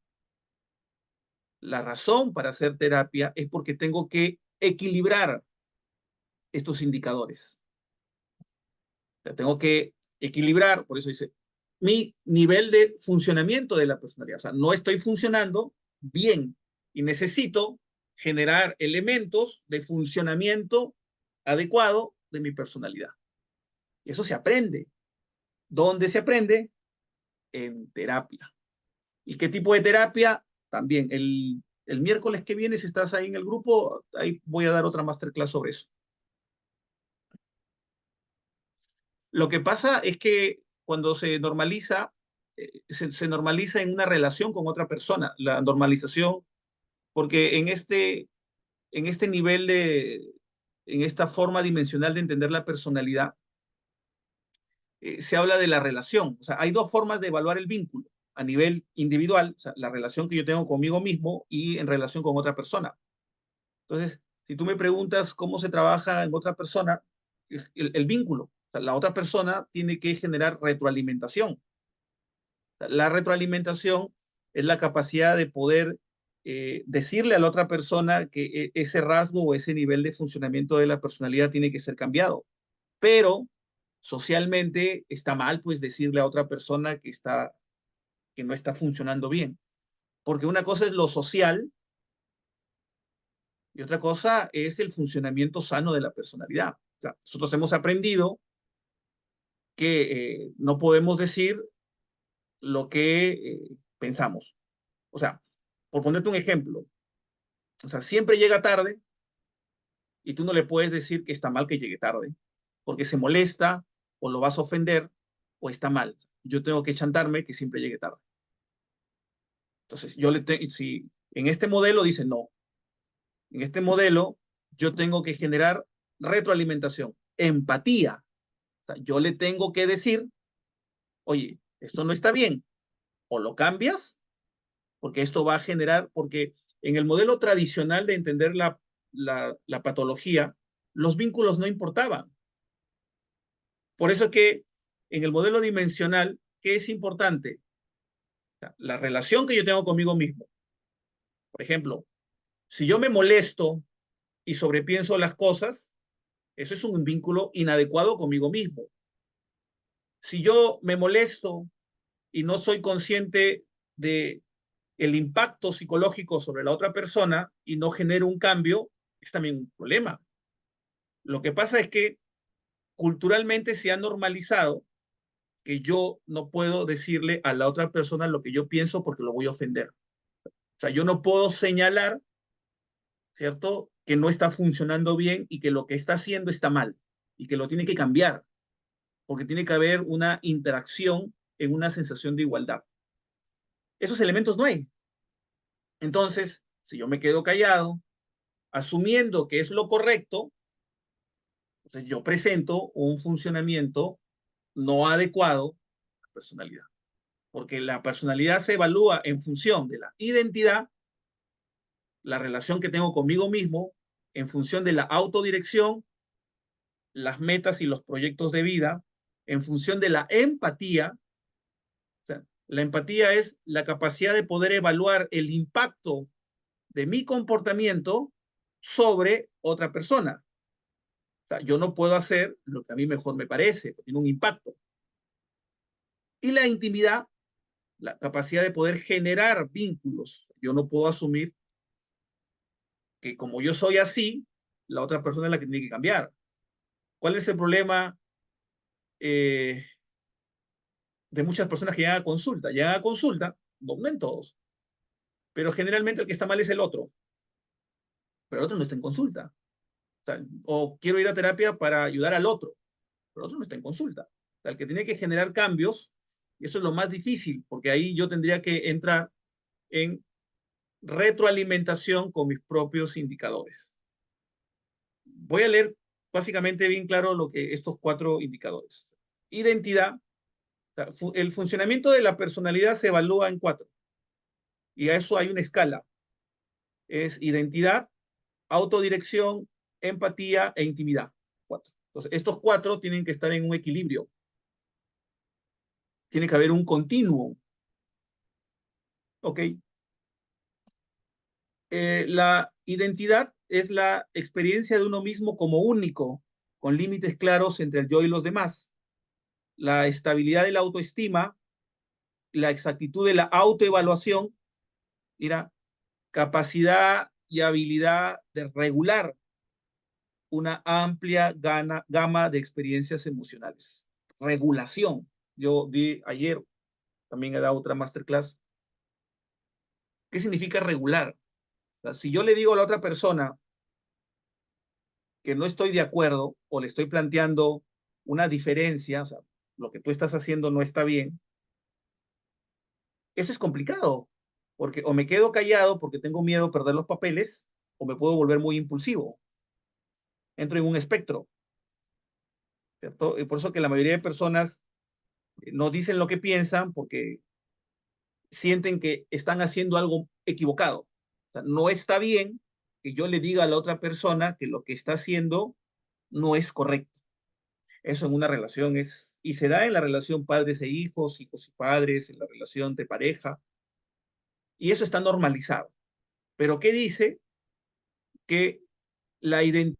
La razón para hacer terapia es porque tengo que equilibrar estos indicadores. O sea, tengo que equilibrar, por eso dice, mi nivel de funcionamiento de la personalidad. O sea, no estoy funcionando bien y necesito generar elementos de funcionamiento adecuado de mi personalidad. Y eso se aprende. ¿Dónde se aprende? En terapia. ¿Y qué tipo de terapia? También el miércoles que viene, si estás ahí en el grupo, ahí voy a dar otra masterclass sobre eso. Lo que pasa es que cuando se normaliza, se normaliza en una relación con otra persona, la normalización, porque en este nivel en esta forma dimensional de entender la personalidad, se habla de la relación. O sea, hay dos formas de evaluar el vínculo. a nivel individual, o sea, la relación que yo tengo conmigo mismo y en relación con otra persona. Entonces, si tú me preguntas cómo se trabaja en otra persona, el vínculo. O sea, la otra persona tiene que generar retroalimentación. O sea, la retroalimentación es la capacidad de poder decirle a la otra persona que ese rasgo o ese nivel de funcionamiento de la personalidad tiene que ser cambiado. Pero socialmente está mal, pues, decirle a otra persona que no está funcionando bien. Porque una cosa es lo social y otra cosa es el funcionamiento sano de la personalidad. O sea, nosotros hemos aprendido que no podemos decir lo que pensamos. O sea, por ponerte un ejemplo, o sea, siempre llega tarde y tú no le puedes decir que está mal que llegue tarde, porque se molesta o lo vas a ofender o está mal. Yo tengo que chantarme que siempre llegue tarde. Entonces, si en este modelo dice no, en este modelo yo tengo que generar retroalimentación, empatía. O sea, yo le tengo que decir, oye, esto no está bien, o lo cambias, porque esto va a generar, porque en el modelo tradicional de entender la patología, los vínculos no importaban. Por eso es que en el modelo dimensional, ¿qué es importante? O sea, la relación que yo tengo conmigo mismo. Por ejemplo, si yo me molesto y sobrepienso las cosas, eso es un vínculo inadecuado conmigo mismo. Si yo me molesto y no soy consciente de el impacto psicológico sobre la otra persona y no genero un cambio, es también un problema. Lo que pasa es que culturalmente se ha normalizado que yo no puedo decirle a la otra persona lo que yo pienso porque lo voy a ofender. O sea, yo no puedo señalar, ¿cierto?, que no está funcionando bien y que lo que está haciendo está mal y que lo tiene que cambiar, porque tiene que haber una interacción en una sensación de igualdad. Esos elementos no hay. Entonces, si yo me quedo callado, asumiendo que es lo correcto, entonces yo presento un funcionamiento no adecuado a la personalidad, porque la personalidad se evalúa en función de la identidad, la relación que tengo conmigo mismo, en función de la autodirección, las metas y los proyectos de vida, en función de la empatía. O sea, la empatía es la capacidad de poder evaluar el impacto de mi comportamiento sobre otra persona. O sea, yo no puedo hacer lo que a mí mejor me parece, tiene un impacto. Y la intimidad, la capacidad de poder generar vínculos. Yo no puedo asumir que como yo soy así, la otra persona es la que tiene que cambiar. ¿Cuál es el problema eh, de muchas personas que llegan a consulta? Llegan a consulta, no en todos, pero generalmente el que está mal es el otro, pero el otro no está en consulta. O sea, o quiero ir a terapia para ayudar al otro, pero el otro no está en consulta. O sea, el que tiene que generar cambios, y eso es lo más difícil, porque ahí yo tendría que entrar en retroalimentación con mis propios indicadores. Voy a leer básicamente bien claro lo que estos cuatro indicadores. Identidad, o sea, el funcionamiento de la personalidad se evalúa en cuatro, y a eso hay una escala. Es identidad, autodirección, empatía e intimidad. Cuatro. Entonces, estos cuatro tienen que estar en un equilibrio. Tiene que haber un continuo. ¿Ok? La identidad es la experiencia de uno mismo como único, con límites claros entre el yo y los demás. La estabilidad de la autoestima, la exactitud de la autoevaluación, mira, capacidad y habilidad de regular una amplia gama de experiencias emocionales. Regulación. Yo di ayer, también he dado otra masterclass. ¿Qué significa regular? O sea, si yo le digo a la otra persona que no estoy de acuerdo o le estoy planteando una diferencia, o sea, lo que tú estás haciendo no está bien, eso es complicado, porque o me quedo callado porque tengo miedo a perder los papeles, o me puedo volver muy impulsivo. Entro en un espectro, ¿cierto? Y por eso que la mayoría de personas no dicen lo que piensan porque sienten que están haciendo algo equivocado. O sea, no está bien que yo le diga a la otra persona que lo que está haciendo no es correcto. Eso en una relación es, y se da en la relación padres e hijos, hijos y padres, en la relación de pareja, y eso está normalizado. Pero ¿qué dice? Que la identidad,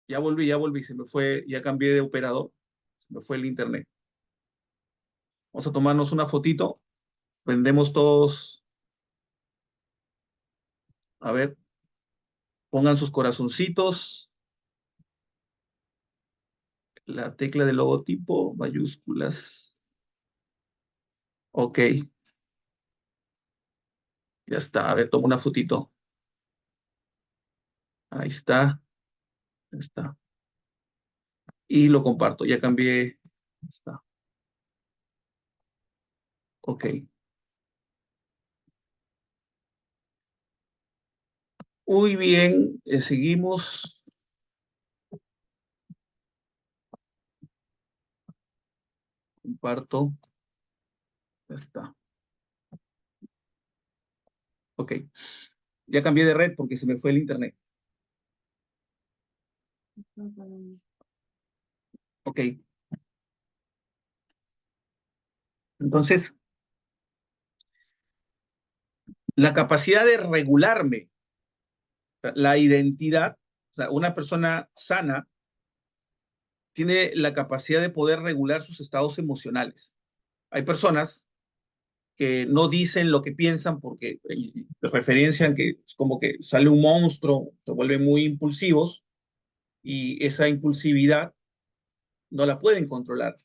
ya volví, se me fue, ya cambié de operador, se me fue el internet. Vamos a tomarnos una fotito, prendemos todos, a ver, pongan sus corazoncitos, la tecla del logotipo, mayúsculas. Ok, ya está. A ver, tomo una fotito. Ahí está, ya está. Y lo comparto, ya cambié. Está. Ok. Muy bien, seguimos. Comparto. Ya está. Ok. Ya cambié de red porque se me fue el internet. Ok. Entonces, la capacidad de regularme, la identidad, o sea, una persona sana tiene la capacidad de poder regular sus estados emocionales. Hay personas que no dicen lo que piensan porque referencian que es como que sale un monstruo, se vuelven muy impulsivos y esa impulsividad no la pueden controlar.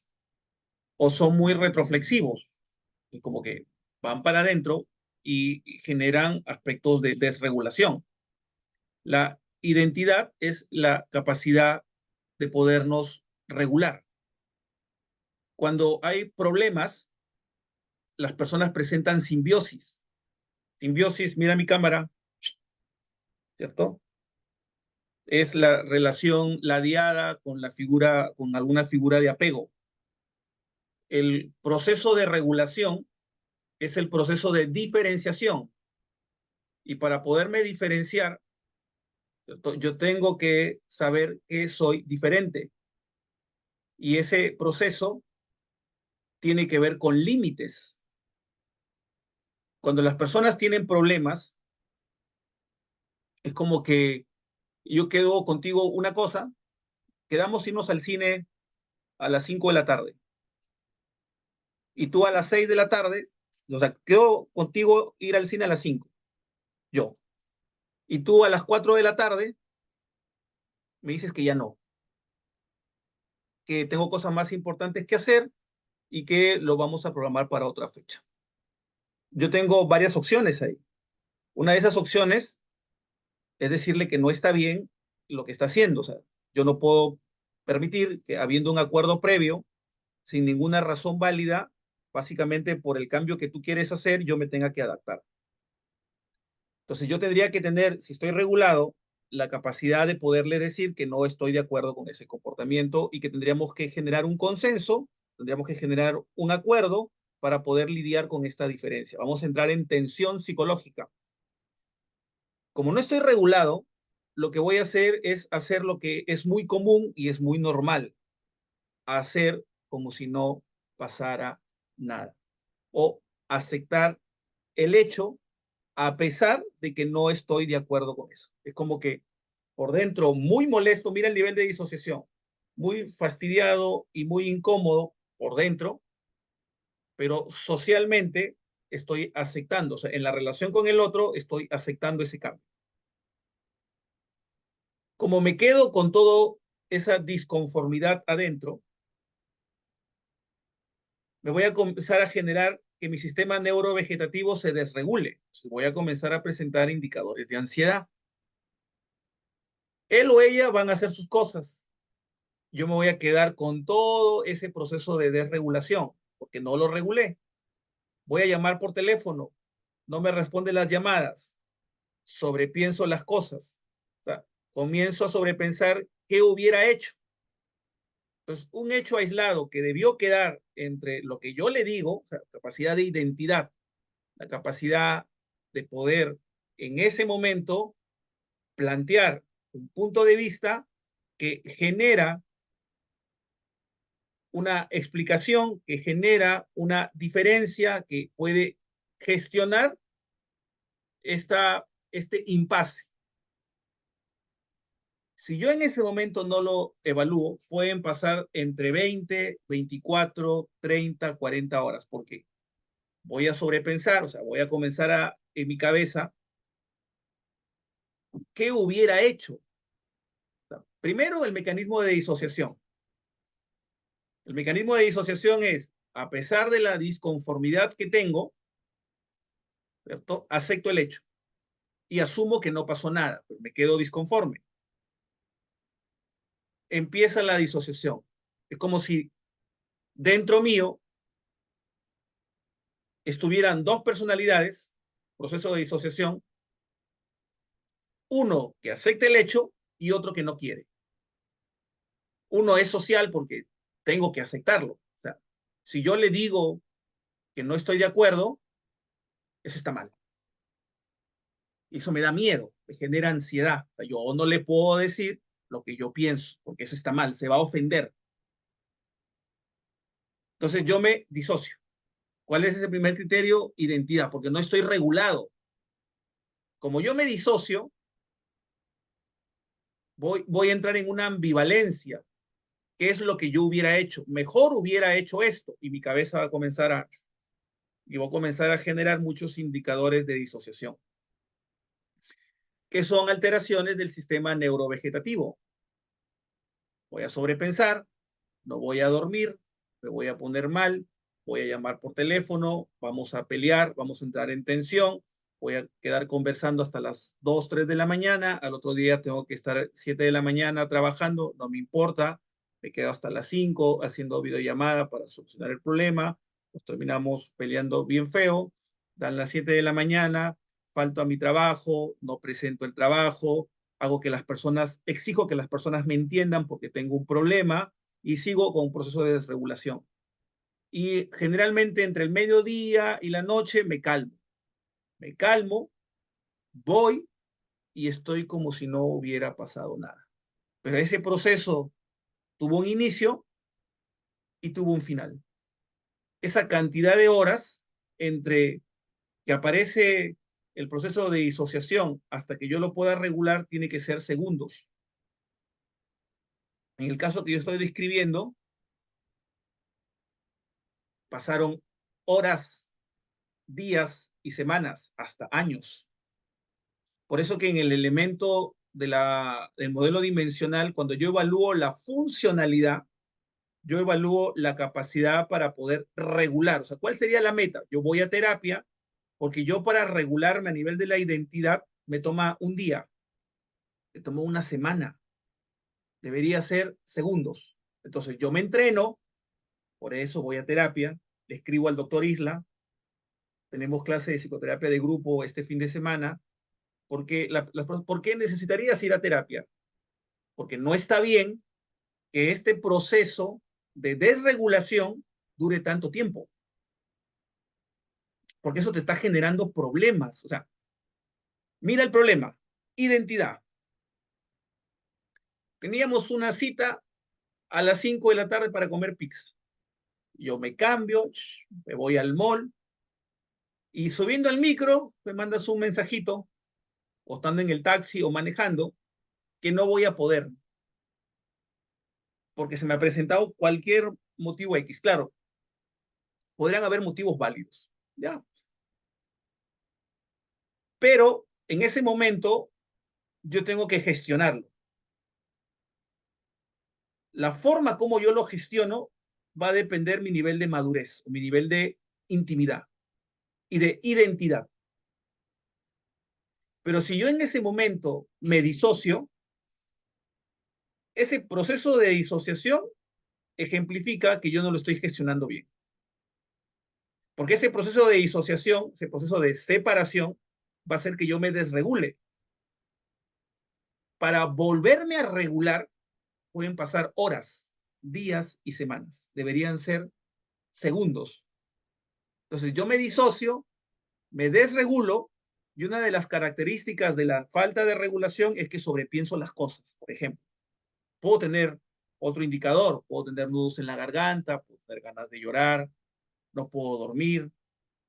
O son muy retroflexivos, y como que van para adentro y generan aspectos de desregulación. La identidad es la capacidad de podernos regular. Cuando hay problemas, las personas presentan simbiosis. Simbiosis, mira mi cámara, ¿cierto? Es la relación ladeada con la figura, con alguna figura de apego. El proceso de regulación es el proceso de diferenciación. Y para poderme diferenciar, yo tengo que saber que soy diferente. Y ese proceso tiene que ver con límites. Cuando las personas tienen problemas, es como que yo quedo contigo una cosa, quedamos irnos al cine a las 5 de la tarde y tú a las 6 de la tarde, o sea, quedo contigo ir al cine a las 5, yo. Y tú a las 4 de la tarde me dices que ya no, que tengo cosas más importantes que hacer y que lo vamos a programar para otra fecha. Yo tengo varias opciones ahí. Una de esas opciones es decirle que no está bien lo que está haciendo. O sea, yo no puedo permitir que habiendo un acuerdo previo, sin ninguna razón válida, básicamente por el cambio que tú quieres hacer, yo me tenga que adaptar. Entonces yo tendría que tener, si estoy regulado, la capacidad de poderle decir que no estoy de acuerdo con ese comportamiento y que tendríamos que generar un consenso, tendríamos que generar un acuerdo para poder lidiar con esta diferencia. Vamos a entrar en tensión psicológica. Como no estoy regulado, lo que voy a hacer es hacer lo que es muy común y es muy normal, hacer como si no pasara nada o aceptar el hecho a pesar de que no estoy de acuerdo con eso. Es como que por dentro muy molesto, mira el nivel de disociación, muy fastidiado y muy incómodo por dentro, pero socialmente estoy aceptando, o sea, en la relación con el otro estoy aceptando ese cambio. Como me quedo con toda esa disconformidad adentro, me voy a comenzar a generar que mi sistema neurovegetativo se desregule. Voy a comenzar a presentar indicadores de ansiedad. Él o ella van a hacer sus cosas. Yo me voy a quedar con todo ese proceso de desregulación, porque no lo regulé. Voy a llamar por teléfono, no me responde las llamadas, sobrepienso las cosas. O sea, comienzo a sobrepensar qué hubiera hecho. Entonces, un hecho aislado que debió quedar entre lo que yo le digo, o sea, capacidad de identidad, la capacidad de poder en ese momento plantear un punto de vista que genera una explicación, que genera una diferencia, que puede gestionar este impasse. Si yo en ese momento no lo evalúo, pueden pasar entre 20, 24, 30, 40 horas, porque voy a sobrepensar, o sea, voy a comenzar en mi cabeza, ¿qué hubiera hecho? O sea, primero, el mecanismo de disociación. El mecanismo de disociación es, a pesar de la disconformidad que tengo, ¿cierto? Acepto el hecho y asumo que no pasó nada, pues me quedo disconforme. Empieza la disociación. Es como si dentro mío estuvieran dos personalidades, proceso de disociación, uno que acepta el hecho y otro que no quiere. Uno es social porque tengo que aceptarlo. O sea, si yo le digo que no estoy de acuerdo, eso está mal. Y eso me da miedo, me genera ansiedad. O sea, yo no le puedo decir lo que yo pienso, porque eso está mal, se va a ofender. Entonces yo me disocio. ¿Cuál es ese primer criterio? Identidad, porque no estoy regulado. Como yo me disocio, voy a entrar en una ambivalencia. ¿Qué es lo que yo hubiera hecho? Mejor hubiera hecho esto y mi cabeza va a comenzar a generar muchos indicadores de disociación, que son alteraciones del sistema neurovegetativo. Voy a sobrepensar, no voy a dormir, me voy a poner mal, voy a llamar por teléfono, vamos a pelear, vamos a entrar en tensión, voy a quedar conversando hasta las 2, 3 de la mañana, al otro día tengo que estar 7 de la mañana trabajando, no me importa, me quedo hasta las 5 haciendo videollamada para solucionar el problema, nos terminamos peleando bien feo, dan las 7 de la mañana, falto a mi trabajo, no presento el trabajo, hago que las personas, exijo que las personas me entiendan porque tengo un problema y sigo con un proceso de desregulación. Y generalmente entre el mediodía y la noche me calmo, voy y estoy como si no hubiera pasado nada. Pero ese proceso tuvo un inicio y tuvo un final. Esa cantidad de horas entre que aparece el proceso de disociación hasta que yo lo pueda regular tiene que ser segundos. En el caso que yo estoy describiendo, pasaron horas, días y semanas, hasta años. Por eso que en el elemento del modelo dimensional, cuando yo evalúo la funcionalidad, yo evalúo la capacidad para poder regular. O sea, ¿cuál sería la meta? Yo voy a terapia porque yo para regularme a nivel de la identidad me toma un día, me toma una semana, debería ser segundos. Entonces yo me entreno, por eso voy a terapia, le escribo al doctor Isla, tenemos clase de psicoterapia de grupo este fin de semana, porque ¿por qué necesitarías ir a terapia? Porque no está bien que este proceso de desregulación dure tanto tiempo, porque eso te está generando problemas. O sea, mira el problema, identidad. Teníamos una cita a las 5 de la tarde para comer pizza. Yo me cambio, me voy al mall y subiendo al micro me mandas un mensajito o estando en el taxi o manejando que no voy a poder porque se me ha presentado cualquier motivo X. Claro, podrían haber motivos válidos, ¿ya? Pero en ese momento yo tengo que gestionarlo. La forma como yo lo gestiono va a depender mi nivel de madurez, mi nivel de intimidad y de identidad. Pero si yo en ese momento me disocio, ese proceso de disociación ejemplifica que yo no lo estoy gestionando bien. Porque ese proceso de disociación, ese proceso de separación, va a hacer que yo me desregule. Para volverme a regular, pueden pasar horas. días y semanas, deberían ser segundos. Entonces yo me disocio, me desregulo, y una de las características de la falta de regulación es que sobrepienso las cosas. Por ejemplo, puedo tener otro indicador, puedo tener nudos en la garganta, puedo tener ganas de llorar, no puedo dormir,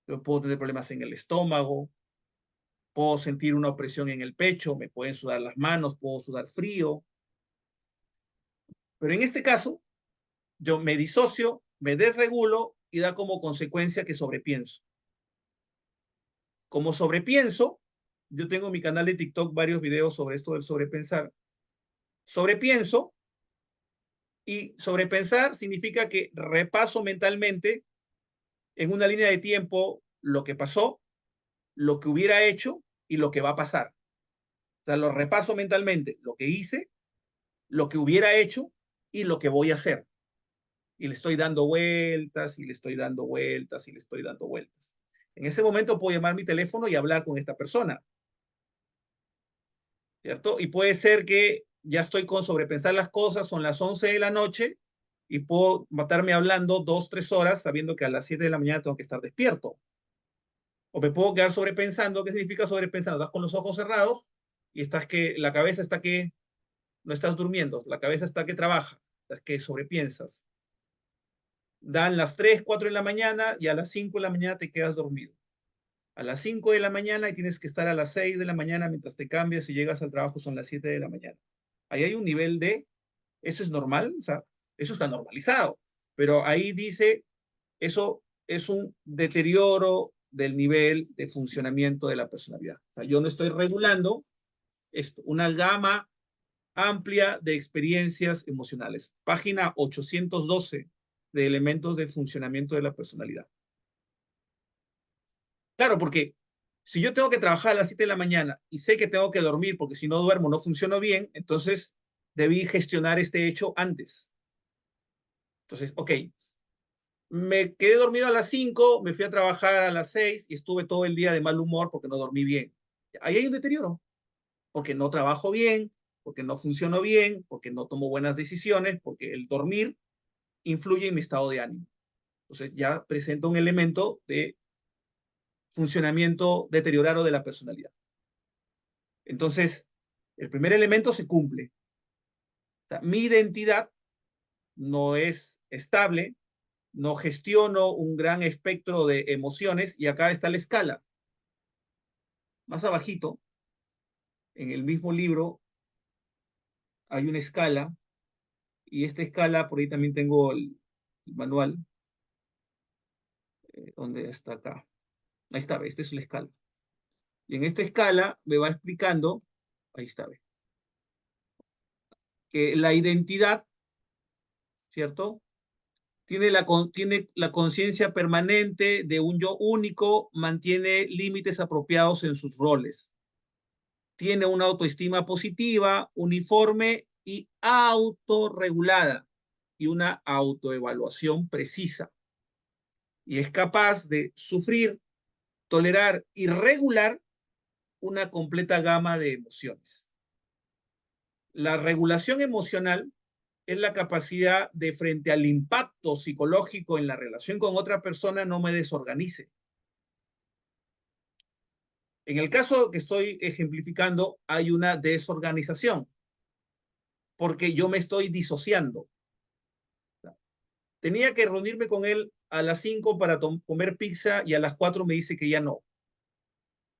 yo puedo tener problemas en el estómago, puedo sentir una opresión en el pecho, me pueden sudar las manos, puedo sudar frío. Pero en este caso, yo me disocio, me desregulo y da como consecuencia que sobrepienso. Como sobrepienso, yo tengo en mi canal de TikTok varios videos sobre esto del sobrepensar. Sobrepienso, y sobrepensar significa que repaso mentalmente en una línea de tiempo lo que pasó, lo que hubiera hecho y lo que va a pasar. O sea, lo repaso mentalmente, lo que hice, lo que hubiera hecho y lo que voy a hacer. Y le estoy dando vueltas y le estoy dando vueltas y le estoy dando vueltas. En ese momento puedo llamar mi teléfono y hablar con esta persona, ¿cierto? Y puede ser que ya estoy con sobrepensar las cosas, son las 11 de la noche y puedo matarme hablando 2, 3 horas sabiendo que a las 7 de la mañana tengo que estar despierto. O me puedo quedar sobrepensando. ¿Qué significa sobrepensando? Estás con los ojos cerrados y estás que la cabeza está que no estás durmiendo, la cabeza está que trabaja, estás que sobrepiensas. Dan las 3, 4 de la mañana y a las 5 de la mañana te quedas dormido. A las 5 de la mañana y tienes que estar a las 6 de la mañana mientras te cambias y llegas al trabajo son las 7 de la mañana. Ahí hay un nivel de, ¿eso es normal? O sea, eso está normalizado. Pero ahí dice, eso es un deterioro del nivel de funcionamiento de la personalidad. O sea, yo no estoy regulando esto, una gama amplia de experiencias emocionales. Página 812 de elementos de funcionamiento de la personalidad. Claro, porque si yo tengo que trabajar a las 7 de la mañana y sé que tengo que dormir porque si no duermo no funciono bien, entonces debí gestionar este hecho antes. Entonces, ok, me quedé dormido a las 5, me fui a trabajar a las 6 y estuve todo el día de mal humor porque no dormí bien. Ahí hay un deterioro, porque no trabajo bien, porque no funciono bien, porque no tomo buenas decisiones, porque el dormir influye en mi estado de ánimo. Entonces ya presenta un elemento de funcionamiento deteriorado de la personalidad. Entonces, el primer elemento se cumple. O sea, mi identidad no es estable, no gestiono un gran espectro de emociones y acá está la escala. Más abajito, en el mismo libro, hay una escala y esta escala, por ahí también tengo el manual, donde está acá. Ahí está, esta es la escala. Y en esta escala me va explicando, ahí está, que la identidad, ¿cierto? Tiene la conciencia permanente de un yo único, mantiene límites apropiados en sus roles, tiene una autoestima positiva, uniforme y autorregulada, y una autoevaluación precisa, y es capaz de sufrir, tolerar y regular una completa gama de emociones. La regulación emocional es la capacidad de, frente al impacto psicológico en la relación con otra persona, no me desorganice. En el caso que estoy ejemplificando, hay una desorganización, porque yo me estoy disociando. Tenía que reunirme con él a las 5 para comer pizza y a las 4 me dice que ya no.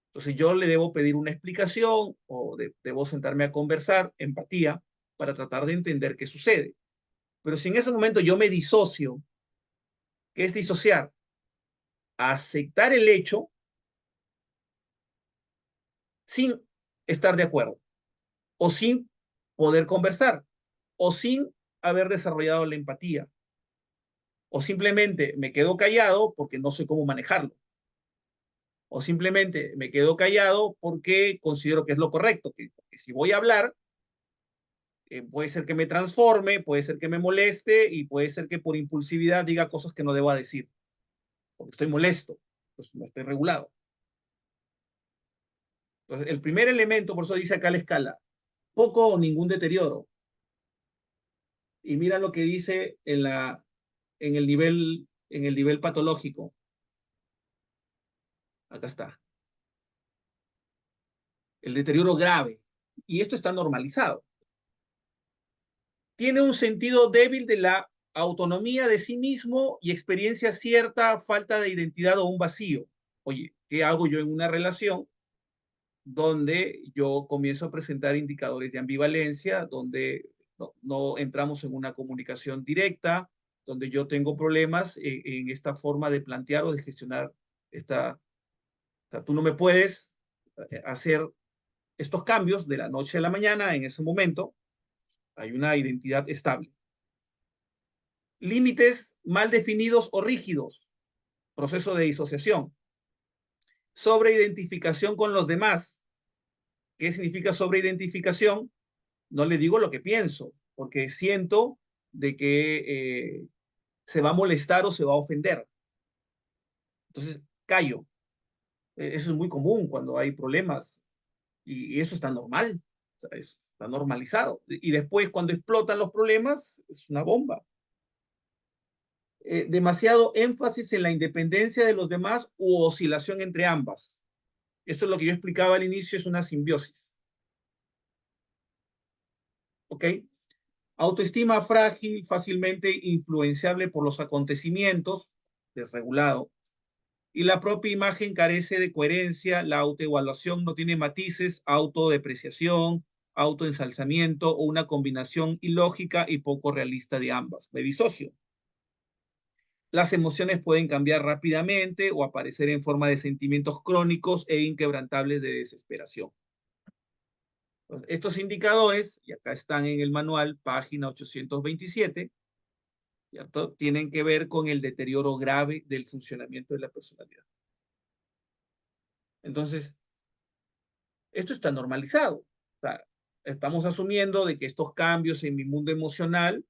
Entonces yo le debo pedir una explicación o debo sentarme a conversar, empatía, para tratar de entender qué sucede. Pero si en ese momento yo me disocio, ¿qué es disociar? Aceptar el hecho sin estar de acuerdo, o sin poder conversar, o sin haber desarrollado la empatía, o simplemente me quedo callado porque no sé cómo manejarlo, o simplemente me quedo callado porque considero que es lo correcto, que si voy a hablar, puede ser que me transforme, puede ser que me moleste y puede ser que por impulsividad diga cosas que no deba decir, porque estoy molesto, pues no estoy regulado. Entonces, el primer elemento, por eso dice acá la escala, poco o ningún deterioro. Y mira lo que dice en el nivel patológico. Acá está. El deterioro grave. Y esto está normalizado. Tiene un sentido débil de la autonomía de sí mismo y experiencia cierta falta de identidad o un vacío. Oye, ¿qué hago yo en una relación donde yo comienzo a presentar indicadores de ambivalencia, donde no entramos en una comunicación directa, donde yo tengo problemas en esta forma de plantear o de gestionar esta? O sea, tú no me puedes hacer estos cambios de la noche a la mañana en ese momento. Hay una identidad estable. Límites mal definidos o rígidos, proceso de disociación. Sobreidentificación con los demás. ¿Qué significa sobreidentificación? No le digo lo que pienso, porque siento de que se va a molestar o se va a ofender. Entonces, callo. Eso es muy común cuando hay problemas y eso está normal, o sea, está normalizado. Y después, cuando explotan los problemas, es una bomba. Demasiado énfasis en la independencia de los demás u oscilación entre ambas. Esto es lo que yo explicaba al inicio, es una simbiosis. ¿Ok? Autoestima frágil, fácilmente influenciable por los acontecimientos, desregulado. Y la propia imagen carece de coherencia, la autoevaluación no tiene matices, autodepreciación, autoensalzamiento o una combinación ilógica y poco realista de ambas. Me disocio. Las emociones pueden cambiar rápidamente o aparecer en forma de sentimientos crónicos e inquebrantables de desesperación. Estos indicadores, y acá están en el manual, página 827, ¿cierto? Tienen que ver con el deterioro grave del funcionamiento de la personalidad. Entonces, esto está normalizado. O sea, estamos asumiendo de que estos cambios en mi mundo emocional,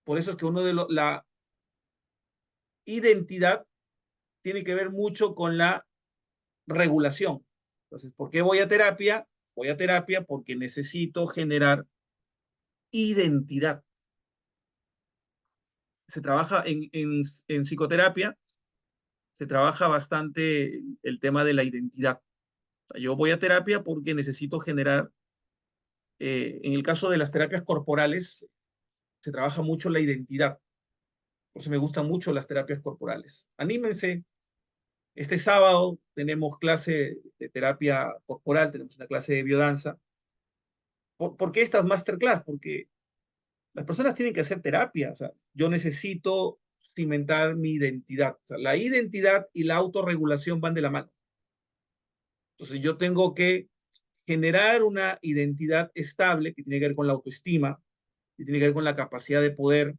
por eso es que la identidad tiene que ver mucho con la regulación. Entonces, ¿por qué voy a terapia? Voy a terapia porque necesito generar identidad. Se trabaja en psicoterapia, se trabaja bastante el tema de la identidad. O sea, yo voy a terapia porque necesito generar, en el caso de las terapias corporales, se trabaja mucho la identidad. Por eso me gustan mucho las terapias corporales. Anímense. Este sábado tenemos clase de terapia corporal, tenemos una clase de biodanza. ¿Por qué estas masterclass? Porque las personas tienen que hacer terapia. O sea, yo necesito cimentar mi identidad. O sea, la identidad y la autorregulación van de la mano. Entonces yo tengo que generar una identidad estable que tiene que ver con la autoestima, que tiene que ver con la capacidad de poder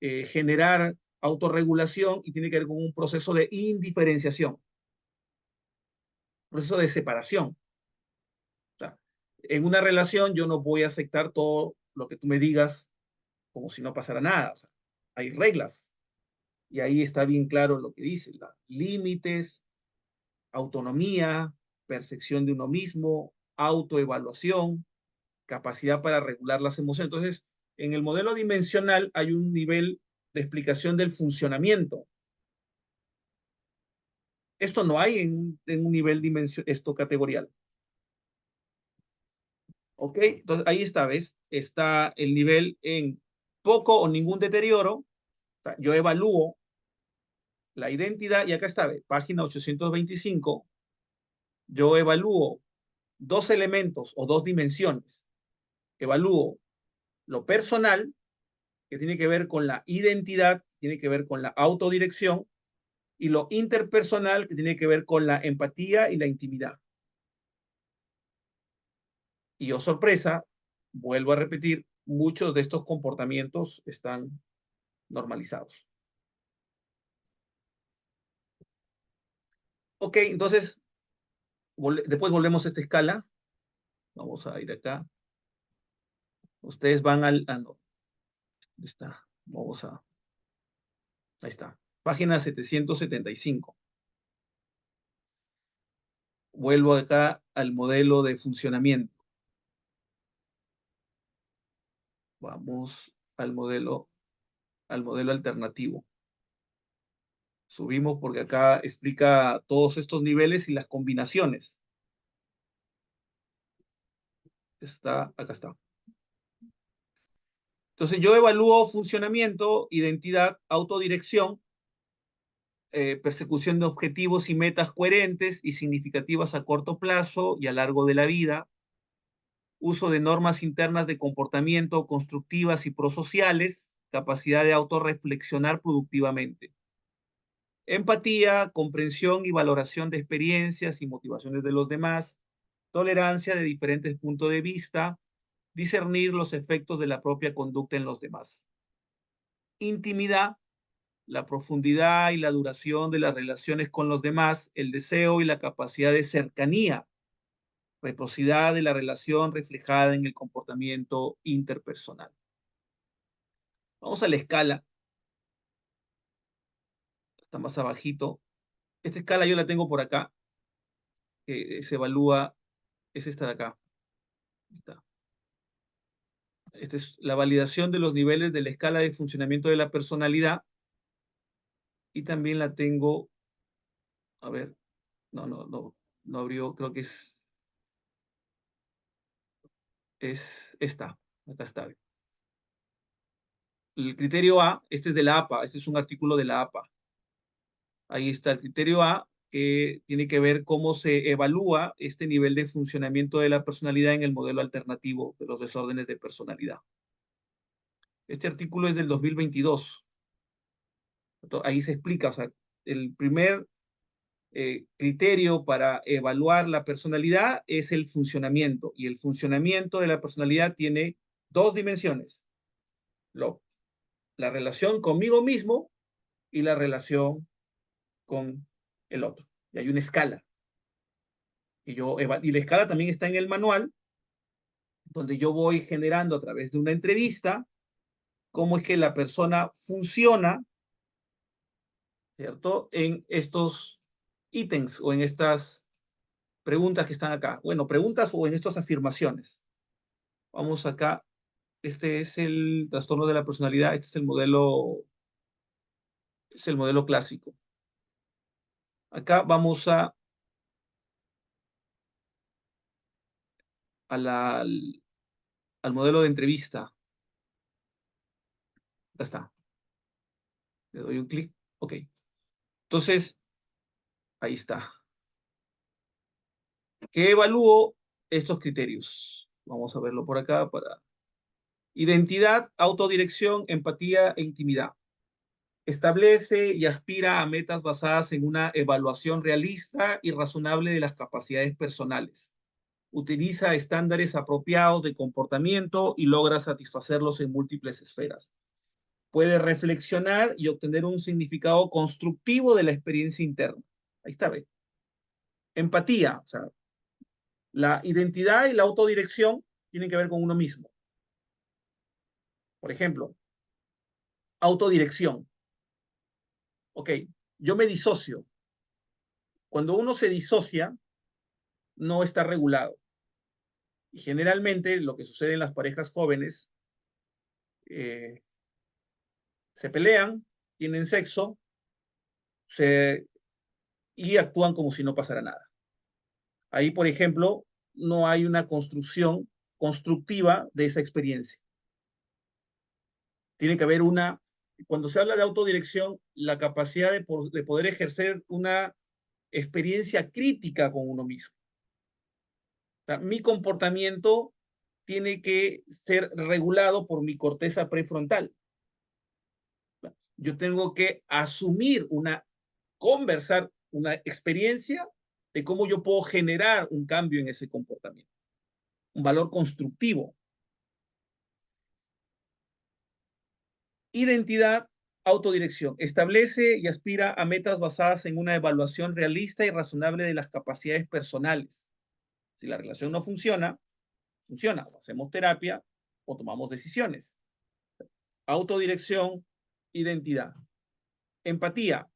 generar autorregulación y tiene que ver con un proceso de indiferenciación, proceso de separación. O sea, en una relación yo no voy a aceptar todo lo que tú me digas como si no pasara nada. O sea, hay reglas y ahí está bien claro lo que dice, límites, autonomía, percepción de uno mismo, autoevaluación, capacidad para regular las emociones. Entonces, en el modelo dimensional hay un nivel de explicación del funcionamiento. Esto no hay en un nivel esto categorial. ¿Ok? Entonces, ahí está, ¿ves? Está el nivel en poco o ningún deterioro. O sea, yo evalúo la identidad y acá está, ¿ves? Página 825. Yo evalúo dos elementos o dos dimensiones. Evalúo lo personal, que tiene que ver con la identidad, tiene que ver con la autodirección, y lo interpersonal, que tiene que ver con la empatía y la intimidad. Y oh sorpresa, vuelvo a repetir, muchos de estos comportamientos están normalizados. Ok, entonces, después volvemos a esta escala. Vamos a ir acá. Ustedes van no, ¿dónde está? Vamos a, ahí está. Página 775. Vuelvo acá al modelo de funcionamiento. Vamos al modelo alternativo. Subimos porque acá explica todos estos niveles y las combinaciones. Acá está. Entonces yo evalúo funcionamiento, identidad, autodirección, persecución de objetivos y metas coherentes y significativas a corto plazo y a largo de la vida, uso de normas internas de comportamiento constructivas y prosociales, capacidad de autorreflexionar productivamente. Empatía, comprensión y valoración de experiencias y motivaciones de los demás, tolerancia de diferentes puntos de vista, discernir los efectos de la propia conducta en los demás. Intimidad, la profundidad y la duración de las relaciones con los demás, el deseo y la capacidad de cercanía, reciprocidad de la relación reflejada en el comportamiento interpersonal. Vamos a la escala, está más abajito. Esta escala yo la tengo por acá, que se evalúa, es esta de acá. Está. Esta es la validación de los niveles de la escala de funcionamiento de la personalidad. Y también la tengo, a ver, no abrió, creo que es esta, acá está. El criterio A, este es de la APA, este es un artículo de la APA. Ahí está el criterio A, que tiene que ver cómo se evalúa este nivel de funcionamiento de la personalidad en el modelo alternativo de los desórdenes de personalidad. Este artículo es del 2022. Ahí se explica, o sea, el primer criterio para evaluar la personalidad es el funcionamiento, y el funcionamiento de la personalidad tiene dos dimensiones: la relación conmigo mismo y la relación con el otro. Y hay una escala. Y la escala también está en el manual, donde yo voy generando a través de una entrevista cómo es que la persona funciona, ¿cierto? En estos ítems o en estas preguntas que están acá. Bueno, preguntas o en estas afirmaciones. Vamos acá. Este es el trastorno de la personalidad. Este es el modelo clásico. Acá vamos al modelo de entrevista. Acá está. Le doy un clic. Ok. Entonces, ahí está. ¿Qué evalúo estos criterios? Vamos a verlo por acá para identidad, autodirección, empatía e intimidad. Establece y aspira a metas basadas en una evaluación realista y razonable de las capacidades personales. Utiliza estándares apropiados de comportamiento y logra satisfacerlos en múltiples esferas. Puede reflexionar y obtener un significado constructivo de la experiencia interna. Ahí está, ¿ve? Empatía, o sea, la identidad y la autodirección tienen que ver con uno mismo. Por ejemplo, autodirección. Ok, yo me disocio. Cuando uno se disocia, no está regulado. Y generalmente lo que sucede en las parejas jóvenes, eh, se pelean, tienen sexo se, y actúan como si no pasara nada. Ahí, por ejemplo, no hay una construcción constructiva de esa experiencia. Tiene que haber cuando se habla de autodirección, la capacidad de poder ejercer una experiencia crítica con uno mismo. O sea, mi comportamiento tiene que ser regulado por mi corteza prefrontal. Yo tengo que asumir conversar una experiencia de cómo yo puedo generar un cambio en ese comportamiento, un valor constructivo. Identidad, autodirección. Establece y aspira a metas basadas en una evaluación realista y razonable de las capacidades personales. Si la relación no funciona, o hacemos terapia o tomamos decisiones. Autodirección, identidad. Empatía.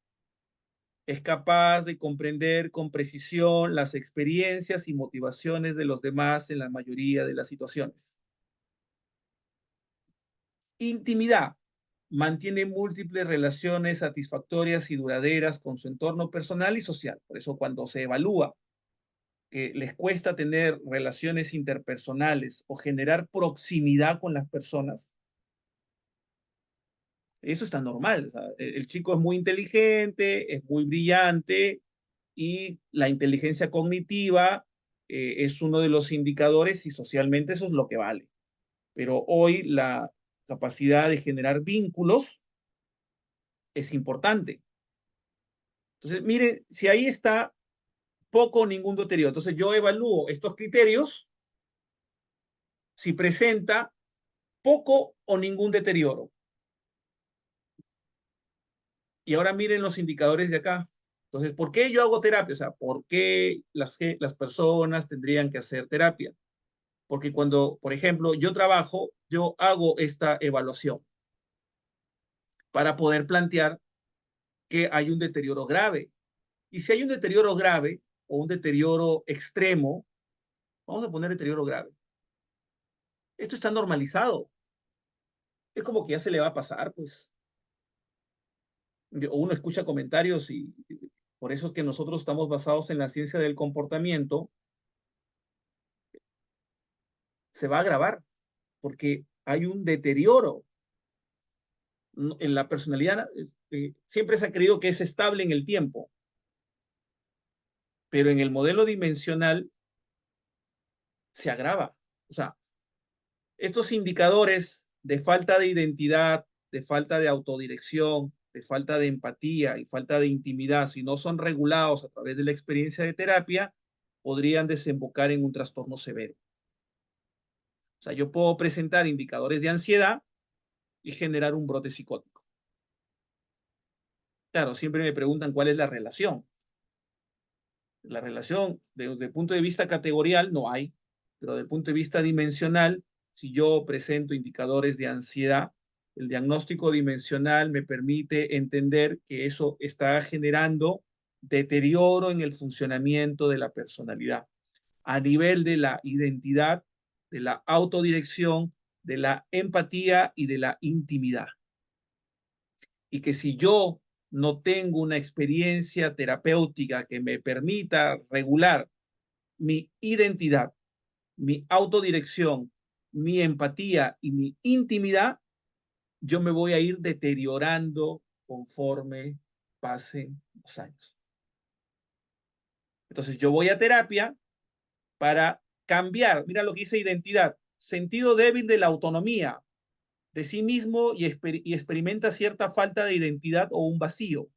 Es capaz de comprender con precisión las experiencias y motivaciones de los demás en la mayoría de las situaciones. Intimidad. Mantiene múltiples relaciones satisfactorias y duraderas con su entorno personal y social. Por eso cuando se evalúa que les cuesta tener relaciones interpersonales o generar proximidad con las personas, eso está normal. O sea, el chico es muy inteligente, es muy brillante y la inteligencia cognitiva es uno de los indicadores y socialmente eso es lo que vale. Pero hoy la capacidad de generar vínculos es importante. Entonces, mire, si ahí está poco o ningún deterioro, entonces yo evalúo estos criterios si presenta poco o ningún deterioro. Y ahora miren los indicadores de acá. Entonces, ¿por qué yo hago terapia? O sea, ¿por qué las personas tendrían que hacer terapia? Porque cuando, por ejemplo, yo trabajo, yo hago esta evaluación para poder plantear que hay un deterioro grave. Y si hay un deterioro grave o un deterioro extremo, vamos a poner deterioro grave. Esto está normalizado. Es como que ya se le va a pasar, pues. Uno escucha comentarios y por eso es que nosotros estamos basados en la ciencia del comportamiento, se va a agravar porque hay un deterioro en la personalidad. Siempre se ha creído que es estable en el tiempo, pero en el modelo dimensional se agrava. O sea, estos indicadores de falta de identidad, de falta de autodirección, de falta de empatía y falta de intimidad, si no son regulados a través de la experiencia de terapia, podrían desembocar en un trastorno severo. O sea, yo puedo presentar indicadores de ansiedad y generar un brote psicótico. Claro, siempre me preguntan cuál es la relación. La relación desde el punto de vista categorial no hay, pero desde el punto de vista dimensional, si yo presento indicadores de ansiedad, el diagnóstico dimensional me permite entender que eso está generando deterioro en el funcionamiento de la personalidad a nivel de la identidad, de la autodirección, de la empatía y de la intimidad. Y que si yo no tengo una experiencia terapéutica que me permita regular mi identidad, mi autodirección, mi empatía y mi intimidad, yo me voy a ir deteriorando conforme pasen los años. Entonces yo voy a terapia para cambiar, mira lo que dice identidad, sentido débil de la autonomía de sí mismo y experimenta cierta falta de identidad o un vacío.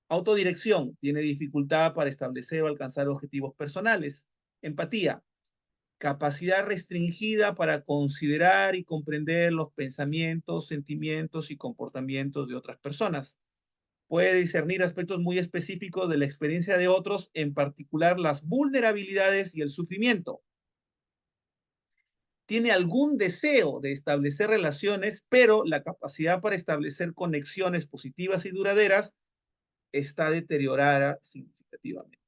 Autodirección, tiene dificultad para establecer o alcanzar objetivos personales. Empatía, capacidad restringida para considerar y comprender los pensamientos, sentimientos y comportamientos de otras personas. Puede discernir aspectos muy específicos de la experiencia de otros, en particular las vulnerabilidades y el sufrimiento. Tiene algún deseo de establecer relaciones, pero la capacidad para establecer conexiones positivas y duraderas está deteriorada significativamente.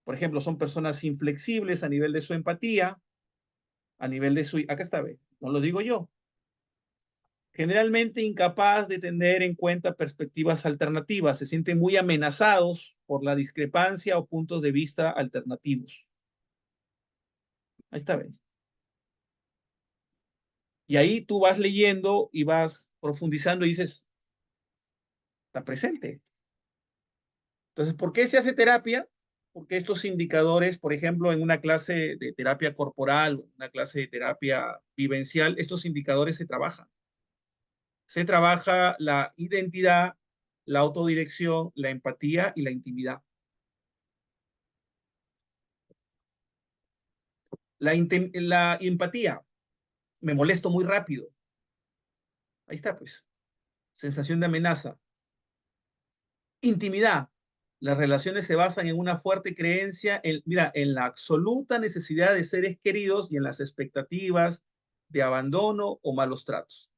Por ejemplo, son personas inflexibles a nivel de su empatía, a nivel de su... Acá está, ¿ve? No lo digo yo. Generalmente incapaz de tener en cuenta perspectivas alternativas, se sienten muy amenazados por la discrepancia o puntos de vista alternativos. Ahí está, ¿ve? Y ahí tú vas leyendo y vas profundizando y dices, está presente. Entonces, ¿por qué se hace terapia? Porque estos indicadores, por ejemplo, en una clase de terapia corporal, una clase de terapia vivencial, estos indicadores se trabajan. Se trabaja la identidad, la autodirección, la empatía y la intimidad. La empatía, me molesto muy rápido. Ahí está, pues. Sensación de amenaza. Intimidad. Las relaciones se basan en una fuerte creencia, mira, en la absoluta necesidad de seres queridos y en las expectativas de abandono o malos tratos.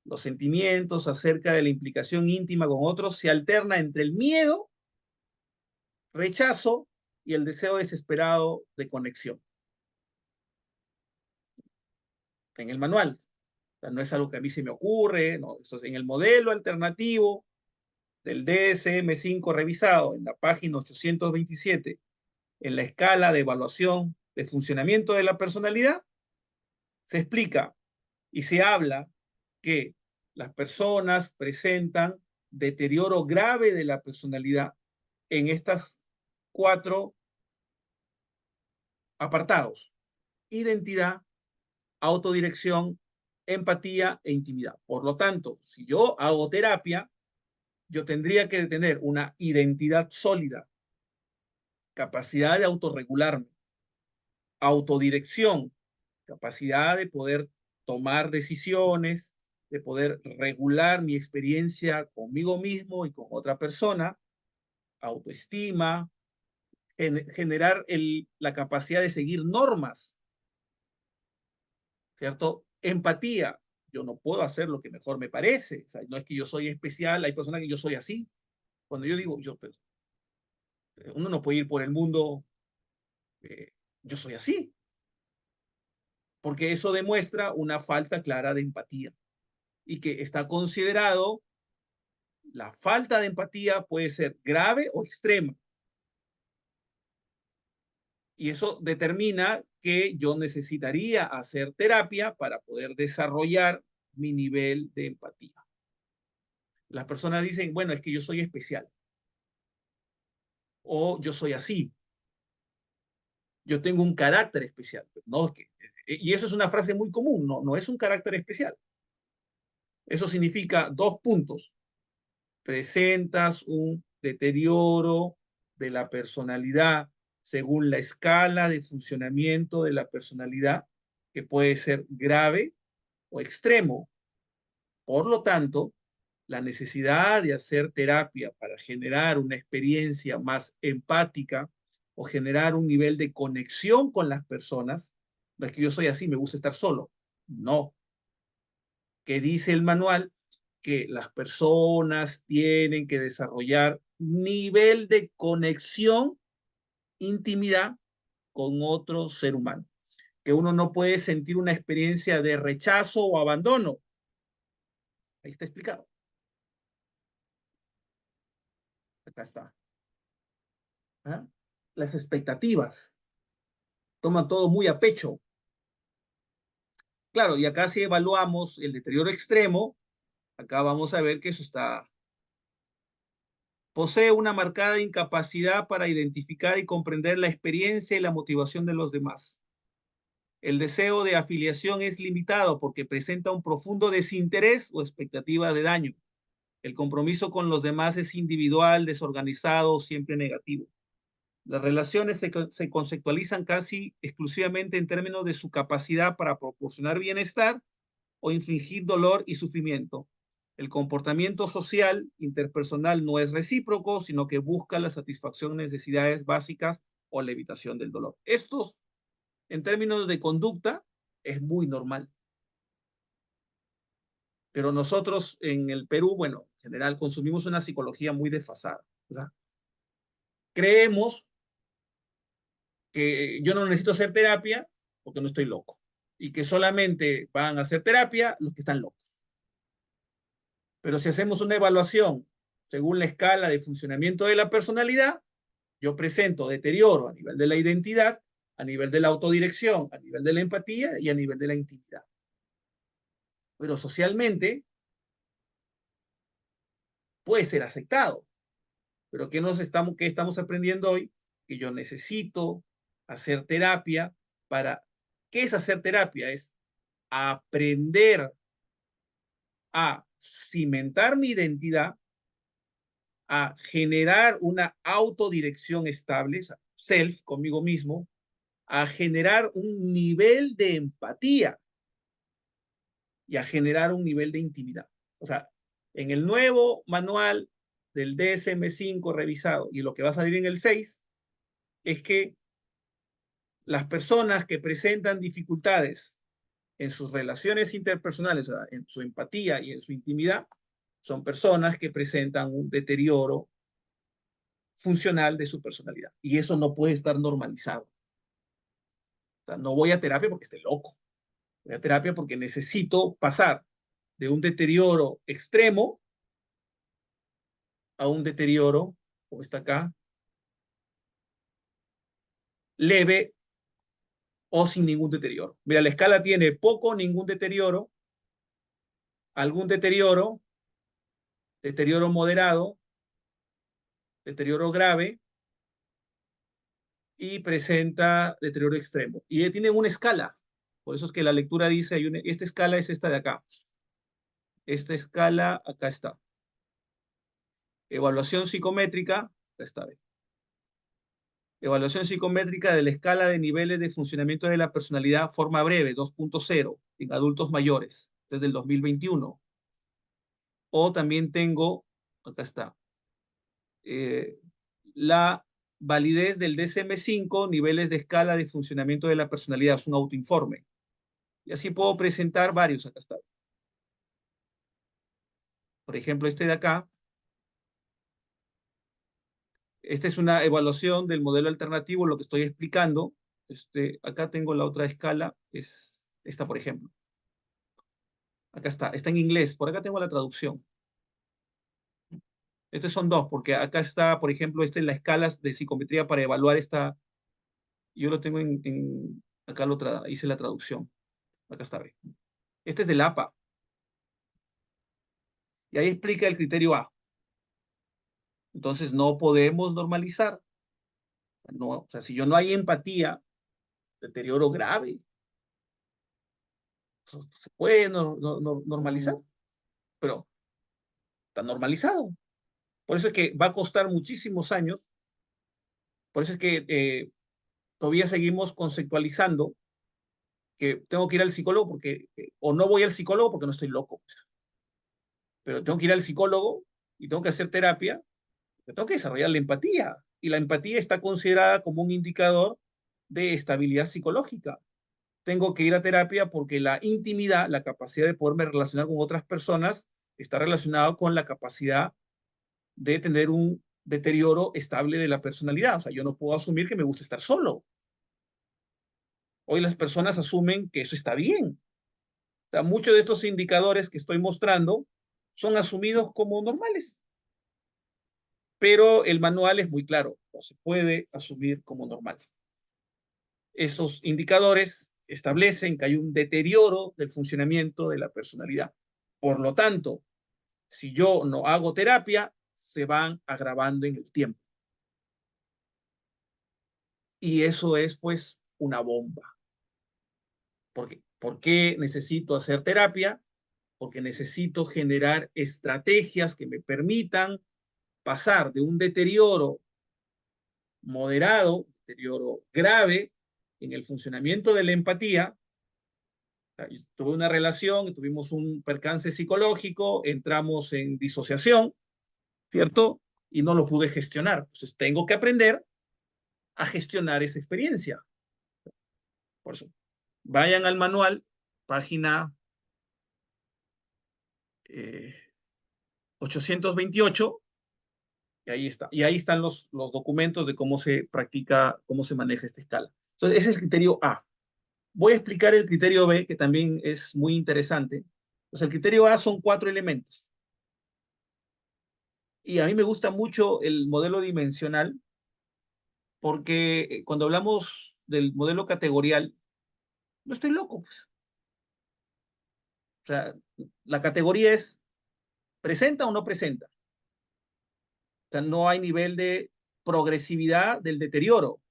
Los sentimientos acerca de la implicación íntima con otros se alterna entre el miedo, rechazo y el deseo desesperado de conexión. en el manual. O sea, no es algo que a mí se me ocurre, no, esto es en el modelo alternativo del DSM-5 revisado en la página 827, en la escala de evaluación de funcionamiento de la personalidad, se explica y se habla que las personas presentan deterioro grave de la personalidad en estas cuatro apartados: identidad, autodirección, empatía e intimidad. Por lo tanto, si yo hago terapia, yo tendría que tener una identidad sólida, capacidad de autorregularme, autodirección, capacidad de poder tomar decisiones, de poder regular mi experiencia conmigo mismo y con otra persona, autoestima, generar la capacidad de seguir normas, ¿cierto? Empatía. Yo no puedo hacer lo que mejor me parece. O sea, no es que yo soy especial, hay personas que yo soy así. Cuando yo digo, pues, uno no puede ir por el mundo, eh, yo soy así, porque eso demuestra una falta clara de empatía y que está considerado, la falta de empatía puede ser grave o extrema. Y eso determina que yo necesitaría hacer terapia para poder desarrollar mi nivel de empatía. Las personas dicen, bueno, es que yo soy especial o yo soy así, yo tengo un carácter especial. No, y eso es una frase muy común, no, no es un carácter especial. Eso significa dos puntos: presentas un deterioro de la personalidad según la escala de funcionamiento de la personalidad, que puede ser grave o extremo. Por lo tanto, la necesidad de hacer terapia para generar una experiencia más empática o generar un nivel de conexión con las personas, no es que yo soy así, me gusta estar solo. No, que dice el manual que las personas tienen que desarrollar nivel de conexión, intimidad con otro ser humano, que uno no puede sentir una experiencia de rechazo o abandono. Ahí está explicado. Acá está. ¿Ah? Las expectativas toman todo muy a pecho. Claro, y acá si evaluamos el deterioro extremo, acá vamos a ver que eso está. Posee una marcada incapacidad para identificar y comprender la experiencia y la motivación de los demás. El deseo de afiliación es limitado porque presenta un profundo desinterés o expectativa de daño. El compromiso con los demás es individual, desorganizado, siempre negativo. Las relaciones se conceptualizan casi exclusivamente en términos de su capacidad para proporcionar bienestar o infligir dolor y sufrimiento. El comportamiento social interpersonal no es recíproco, sino que busca la satisfacción de necesidades básicas o la evitación del dolor. Esto, en términos de conducta, es muy normal. Pero nosotros en el Perú, bueno, en general consumimos una psicología muy desfasada, ¿verdad? Creemos que yo no necesito hacer terapia porque no estoy loco y que solamente van a hacer terapia los que están locos. Pero si hacemos una evaluación según la escala de funcionamiento de la personalidad, yo presento deterioro a nivel de la identidad, a nivel de la autodirección, a nivel de la empatía y a nivel de la intimidad. Pero socialmente puede ser aceptado. Pero ¿qué estamos aprendiendo hoy? Que yo necesito hacer terapia para... ¿Qué es hacer terapia? Es aprender a cimentar mi identidad, a generar una autodirección estable, o sea, self, conmigo mismo, a generar un nivel de empatía y a generar un nivel de intimidad. O sea, en el nuevo manual del DSM-5 revisado y lo que va a salir en el 6 es que las personas que presentan dificultades en sus relaciones interpersonales, o sea, en su empatía y en su intimidad, son personas que presentan un deterioro funcional de su personalidad. Y eso no puede estar normalizado. O sea, no voy a terapia porque esté loco. Voy a terapia porque necesito pasar de un deterioro extremo a un deterioro, como está acá, leve o sin ningún deterioro. Mira, la escala tiene poco, ningún deterioro, algún deterioro, deterioro moderado, deterioro grave y presenta deterioro extremo. Y tiene una escala. Por eso es que la lectura dice, esta escala es esta de acá. Esta escala, acá está. Evaluación psicométrica, acá está. Evaluación psicométrica de la escala de niveles de funcionamiento de la personalidad, forma breve, 2.0, en adultos mayores, desde el 2021. O también tengo, acá está, eh, la validez del DSM-5, niveles de escala de funcionamiento de la personalidad, es un autoinforme. Y así puedo presentar varios, acá está. Por ejemplo, este de acá, esta es una evaluación del modelo alternativo, lo que estoy explicando. Acá tengo la otra escala, es esta, por ejemplo. Acá está en inglés, por acá tengo la traducción. Estos son dos, porque acá está, por ejemplo, esta es la escala de psicometría para evaluar esta. Yo lo tengo acá hice la traducción. Acá está, ve. Este es del APA. Y ahí explica el criterio A. Entonces, no podemos normalizar. No, o sea, si yo no hay empatía, deterioro grave, se puede normalizar, pero está normalizado. Por eso es que va a costar muchísimos años. Por eso es que todavía seguimos conceptualizando que tengo que ir al psicólogo porque, o no voy al psicólogo porque no estoy loco, pero tengo que ir al psicólogo y tengo que hacer terapia, tengo que desarrollar la empatía. Y la empatía está considerada como un indicador de estabilidad psicológica. Tengo que ir a terapia porque la intimidad, la capacidad de poderme relacionar con otras personas, está relacionado con la capacidad de tener un deterioro estable de la personalidad. O sea, yo no puedo asumir que me gusta estar solo. Hoy las personas asumen que eso está bien. O sea, muchos de estos indicadores que estoy mostrando son asumidos como normales, pero el manual es muy claro, no se puede asumir como normal. Esos indicadores establecen que hay un deterioro del funcionamiento de la personalidad. Por lo tanto, si yo no hago terapia, se van agravando en el tiempo. Y eso es pues una bomba. ¿Por qué necesito hacer terapia? Porque necesito generar estrategias que me permitan pasar de un deterioro moderado, deterioro grave en el funcionamiento de la empatía. Tuve una relación, tuvimos un percance psicológico, entramos en disociación, ¿cierto? Y no lo pude gestionar. Entonces tengo que aprender a gestionar esa experiencia. Por eso, vayan al manual, página 828, y ahí está. Y ahí están los documentos de cómo se practica, cómo se maneja esta escala. Entonces, ese es el criterio A. Voy a explicar el criterio B, que también es muy interesante. Pues el criterio A son 4 elementos. Y a mí me gusta mucho el modelo dimensional, porque cuando hablamos del modelo categorial, no estoy loco, pues. O sea, la categoría es presenta o no presenta. O sea, no hay nivel de progresividad del deterioro.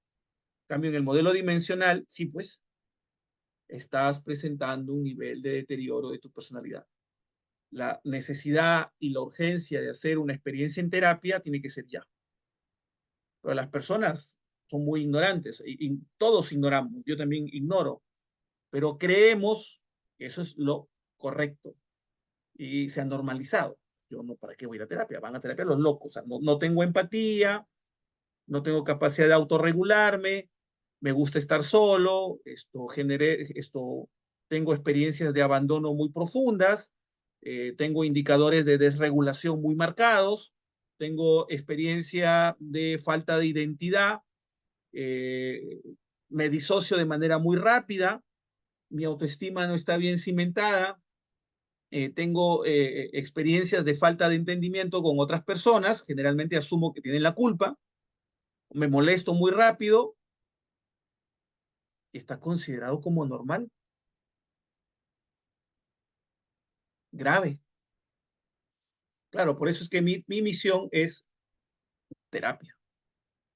En cambio, en el modelo dimensional, sí, pues, estás presentando un nivel de deterioro de tu personalidad. La necesidad y la urgencia de hacer una experiencia en terapia tiene que ser ya. Pero las personas son muy ignorantes y todos ignoramos, yo también ignoro, pero creemos que eso es lo correcto y se ha normalizado. Yo no, ¿para qué voy a ir a terapia? Van a terapia los locos. O sea, no tengo empatía, no tengo capacidad de autorregularme, me gusta estar solo, tengo experiencias de abandono muy profundas, tengo indicadores de desregulación muy marcados, tengo experiencia de falta de identidad, eh, me disocio de manera muy rápida, mi autoestima no está bien cimentada, tengo experiencias de falta de entendimiento con otras personas, generalmente asumo que tienen la culpa, me molesto muy rápido, está considerado como normal, grave. Claro, por eso es que mi misión es terapia.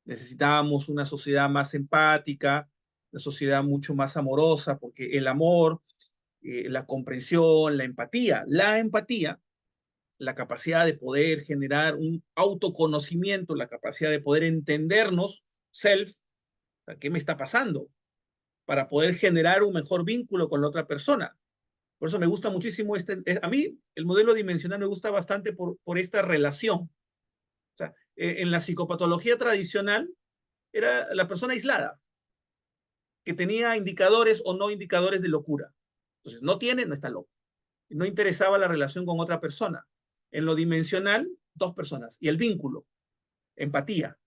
Necesitábamos una sociedad más empática, una sociedad mucho más amorosa, porque el amor, la comprensión, la empatía, la capacidad de poder generar un autoconocimiento, la capacidad de poder entendernos, self, ¿qué me está pasando? Para poder generar un mejor vínculo con la otra persona. Por eso me gusta muchísimo a mí el modelo dimensional me gusta bastante por esta relación. O sea, en la psicopatología tradicional era la persona aislada, que tenía indicadores o no indicadores de locura. Entonces, no tiene, no está loco. No interesaba la relación con otra persona. En lo dimensional, dos personas. Y el vínculo, empatía.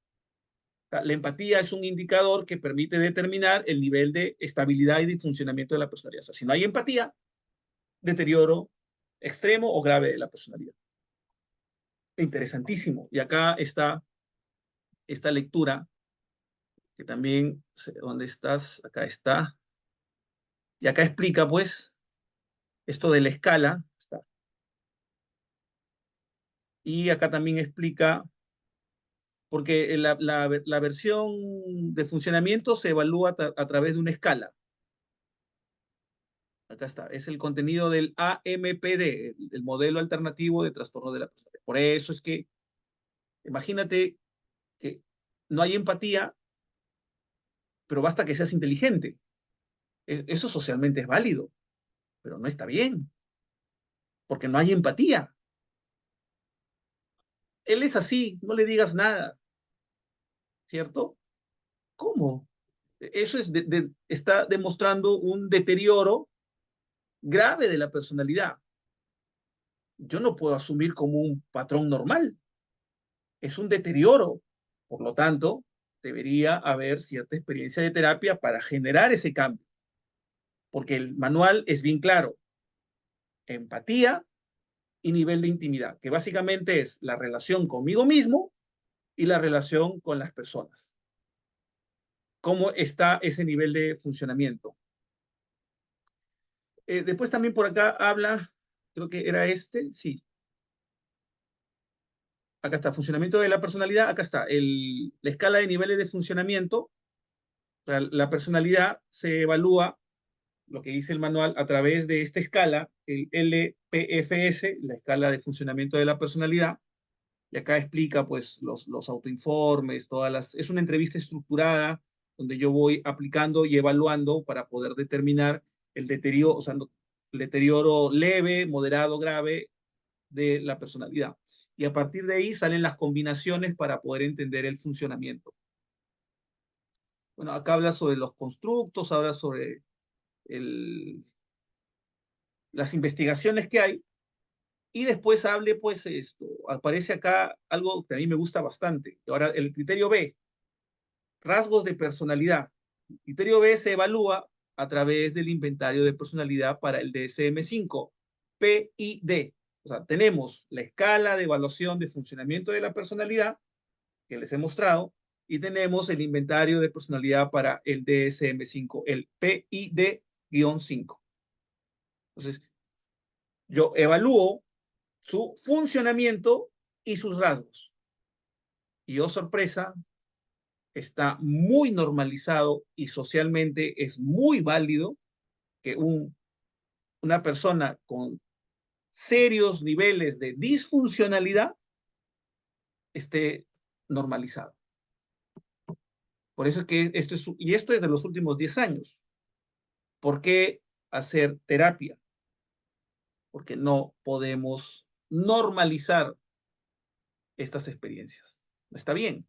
La empatía es un indicador que permite determinar el nivel de estabilidad y de funcionamiento de la personalidad. O sea, si no hay empatía, deterioro extremo o grave de la personalidad. Interesantísimo. Y acá está esta lectura, que también, ¿dónde estás? Acá está. Y acá explica, pues, esto de la escala. Está. Y acá también explica, porque la versión de funcionamiento se evalúa a través de una escala. Acá está, es el contenido del AMPD, el modelo alternativo de trastorno de la personalidad. Por eso es que, imagínate que no hay empatía, pero basta que seas inteligente. Eso socialmente es válido, pero no está bien, porque no hay empatía. Él es así, no le digas nada, ¿cierto? ¿Cómo? Eso está demostrando un deterioro grave de la personalidad. Yo no puedo asumir como un patrón normal. Es un deterioro. Por lo tanto, debería haber cierta experiencia de terapia para generar ese cambio, porque el manual es bien claro. Empatía y nivel de intimidad, que básicamente es la relación conmigo mismo y la relación con las personas. ¿Cómo está ese nivel de funcionamiento? Después también por acá habla, creo que era sí, acá está, funcionamiento de la personalidad, acá está, la escala de niveles de funcionamiento. La personalidad se evalúa, lo que dice el manual, a través de esta escala, el LPFS, la escala de funcionamiento de la personalidad, y acá explica pues los autoinformes, es una entrevista estructurada donde yo voy aplicando y evaluando para poder determinar el deterioro, o sea, el deterioro leve, moderado, grave de la personalidad. Y a partir de ahí salen las combinaciones para poder entender el funcionamiento. Bueno, acá habla sobre los constructos, habla sobre las investigaciones que hay, y después hable, pues, aparece acá algo que a mí me gusta bastante. Ahora, el criterio B, rasgos de personalidad. El criterio B se evalúa a través del inventario de personalidad para el DSM-5, PID. O sea, tenemos la escala de evaluación de funcionamiento de la personalidad que les he mostrado, y tenemos el inventario de personalidad para el DSM-5, el PID-5. Entonces, yo evalúo su funcionamiento y sus rasgos. Y oh sorpresa, está muy normalizado y socialmente es muy válido que una persona con serios niveles de disfuncionalidad esté normalizado. Por eso es que esto es de los últimos 10 años. ¿Por qué hacer terapia? Porque no podemos normalizar estas experiencias. No está bien.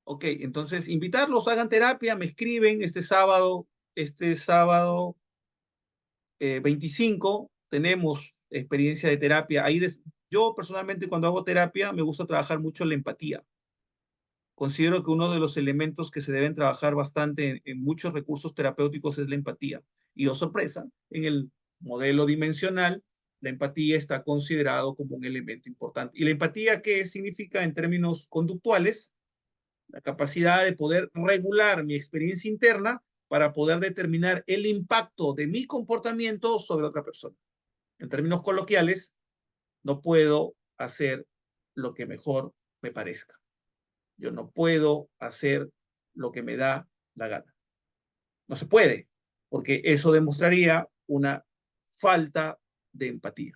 Ok, entonces invitarlos, hagan terapia, me escriben este sábado 25, tenemos experiencia de terapia. Yo personalmente cuando hago terapia me gusta trabajar mucho la empatía considero que uno de los elementos que se deben trabajar bastante en muchos recursos terapéuticos es la empatía. Y oh sorpresa, en el modelo dimensional, la empatía está considerado como un elemento importante. ¿Y la empatía qué significa en términos conductuales? La capacidad de poder regular mi experiencia interna para poder determinar el impacto de mi comportamiento sobre otra persona. En términos coloquiales, no puedo hacer lo que mejor me parezca. Yo no puedo hacer lo que me da la gana. No se puede, porque eso demostraría una falta de empatía.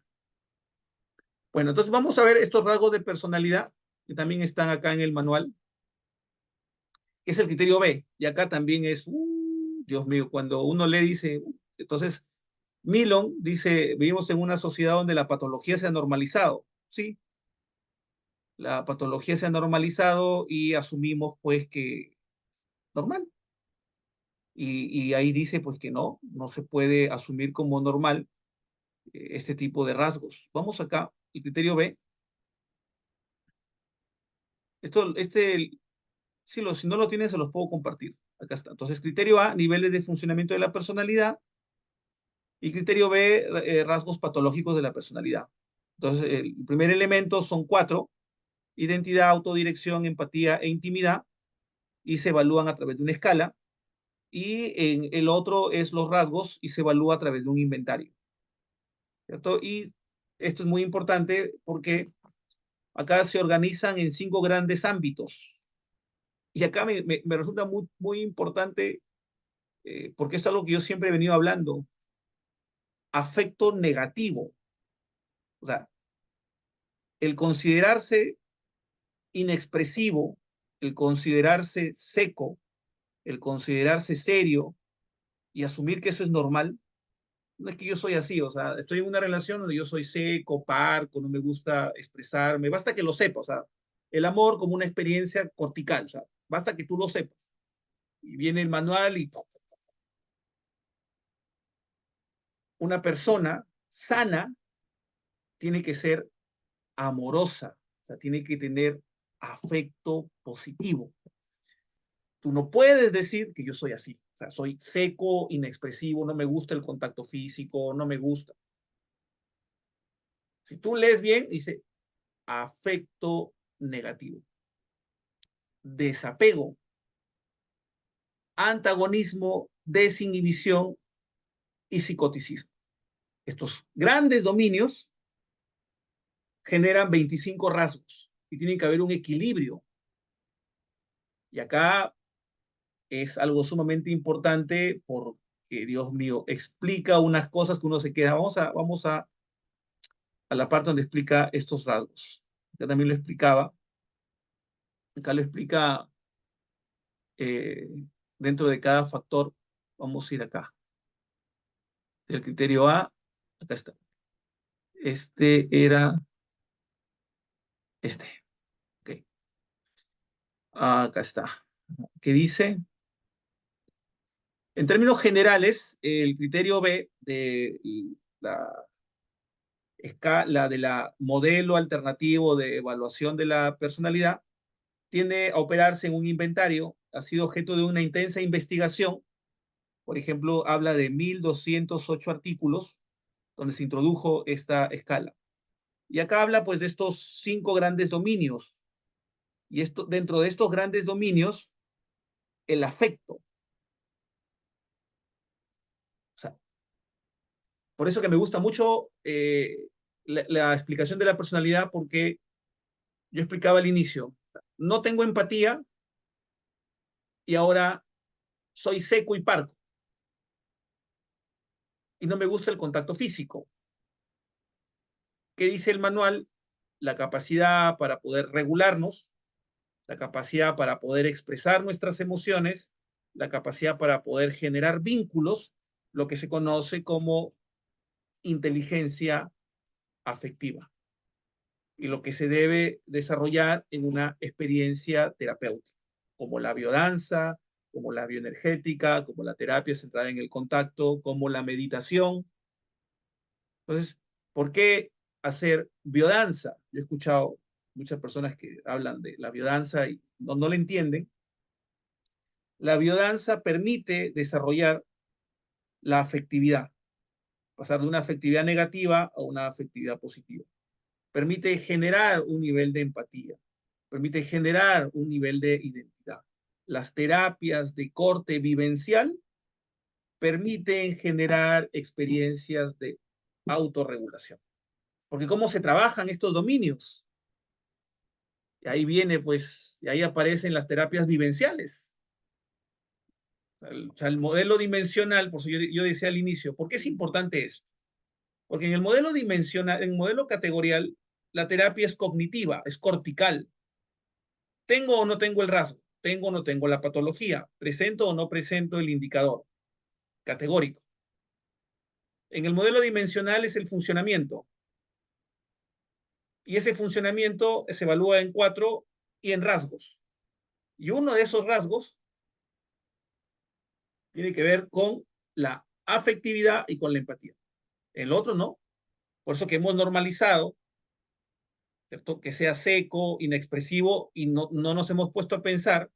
Bueno, entonces vamos a ver estos rasgos de personalidad que también están acá en el manual, que es el criterio B. Y acá también es, Dios mío, cuando uno le dice, entonces, Milon dice, vivimos en una sociedad donde la patología se ha normalizado. Sí, la patología se ha normalizado y asumimos pues que normal. Y ahí dice pues que no se puede asumir como normal este tipo de rasgos. Vamos acá, el criterio B. Si no lo tienen, se los puedo compartir. Acá está. Entonces, criterio A, niveles de funcionamiento de la personalidad. Y criterio B, rasgos patológicos de la personalidad. Entonces, el primer elemento son 4: identidad, autodirección, empatía e intimidad, y se evalúan a través de una escala. Y en el otro es los rasgos y se evalúa a través de un inventario, ¿cierto? Y esto es muy importante porque acá se organizan en 5 grandes ámbitos. Y acá me resulta muy, muy importante porque es algo que yo siempre he venido hablando. Afecto negativo. O sea, el considerarse inexpresivo, el considerarse seco, el considerarse serio y asumir que eso es normal. No es que yo soy así, o sea, estoy en una relación donde yo soy seco, parco, no me gusta expresarme, basta que lo sepa, o sea, el amor como una experiencia cortical, o sea, basta que tú lo sepas. Y viene el manual y una persona sana tiene que ser amorosa, o sea, tiene que tener afecto positivo. Tú no puedes decir que yo soy así, o sea, soy seco, inexpresivo, no me gusta el contacto físico, no me gusta. Si tú lees bien, dice afecto negativo, desapego, antagonismo, desinhibición y psicoticismo. Estos grandes dominios generan 25 rasgos y tiene que haber un equilibrio. Y acá es algo sumamente importante porque, Dios mío, explica unas cosas que uno se queda. Vamos a la parte donde explica estos rasgos. Acá también lo explicaba. Acá lo explica eh, dentro de cada factor. Vamos a ir acá. El criterio A, acá está. Este era este. Okay. Acá está. ¿Qué dice? En términos generales, el criterio B de la escala de la modelo alternativo de evaluación de la personalidad tiende a operarse en un inventario, ha sido objeto de una intensa investigación. Por ejemplo, habla de 1.208 artículos donde se introdujo esta escala. Y acá habla pues de estos 5 grandes dominios. Y dentro de estos grandes dominios, el afecto. O sea, por eso que me gusta mucho la explicación de la personalidad, porque yo explicaba al inicio, no tengo empatía y ahora soy seco y parco y no me gusta el contacto físico. ¿Qué dice el manual? La capacidad para poder regularnos, la capacidad para poder expresar nuestras emociones, la capacidad para poder generar vínculos, lo que se conoce como inteligencia afectiva y lo que se debe desarrollar en una experiencia terapéutica, como la biodanza, como la bioenergética, como la terapia centrada en el contacto, como la meditación. Entonces, ¿por qué hacer biodanza? Yo he escuchado muchas personas que hablan de la biodanza y no la entienden. La biodanza permite desarrollar la afectividad, pasar de una afectividad negativa a una afectividad positiva. Permite generar un nivel de empatía, permite generar un nivel de identidad. Las terapias de corte vivencial permiten generar experiencias de autorregulación. Porque ¿cómo se trabajan estos dominios? Y ahí viene, pues, y ahí aparecen las terapias vivenciales. O sea, el modelo dimensional, por eso yo decía al inicio, ¿por qué es importante eso? Porque en el modelo dimensional, en el modelo categorial, la terapia es cognitiva, es cortical. ¿Tengo o no tengo el rasgo? ¿Tengo o no tengo la patología? ¿Presento o no presento el indicador? Categórico. En el modelo dimensional es el funcionamiento. Y ese funcionamiento se evalúa en 4 y en rasgos. Y uno de esos rasgos tiene que ver con la afectividad y con la empatía. El otro no. Por eso que hemos normalizado, ¿cierto? Que sea seco, inexpresivo, y no nos hemos puesto a pensar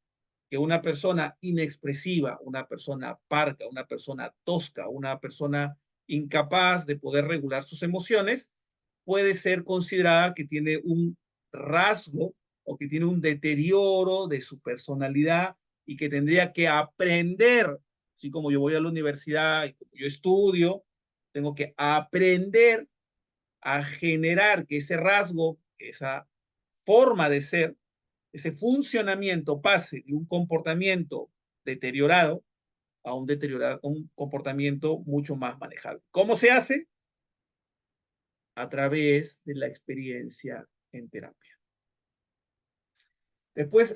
que una persona inexpresiva, una persona parca, una persona tosca, una persona incapaz de poder regular sus emociones, puede ser considerada que tiene un rasgo o que tiene un deterioro de su personalidad y que tendría que aprender, así como yo voy a la universidad y como yo estudio, tengo que aprender a generar que ese rasgo, esa forma de ser, ese funcionamiento pase de un comportamiento deteriorado a un comportamiento mucho más manejable. ¿Cómo se hace? A través de la experiencia en terapia. Después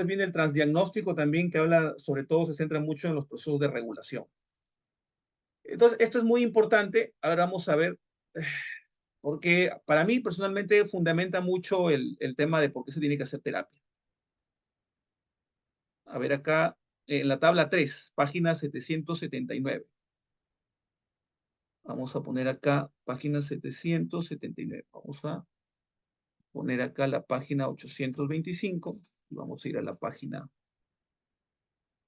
viene el transdiagnóstico también, que habla, sobre todo, se centra mucho en los procesos de regulación. Entonces, esto es muy importante. Ahora vamos a ver, porque para mí personalmente fundamenta mucho el tema de por qué se tiene que hacer terapia. A ver acá, en la tabla 3, página 779. Vamos a poner acá página 779. Vamos a poner acá la página 825 y vamos a ir a la página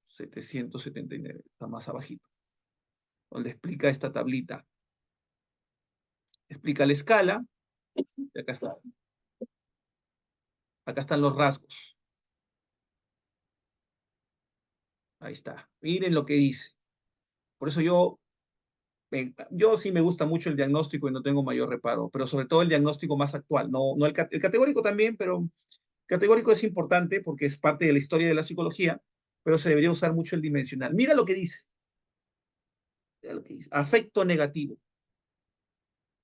779, está más abajito, donde explica esta tablita. Explica la escala, y acá está. Acá están los rasgos. Ahí está. Miren lo que dice. Por eso yo sí me gusta mucho el diagnóstico y no tengo mayor reparo, pero sobre todo el diagnóstico más actual. No el categórico también, pero el categórico es importante porque es parte de la historia de la psicología, pero se debería usar mucho el dimensional. Mira lo que dice. Mira lo que dice. Afecto negativo,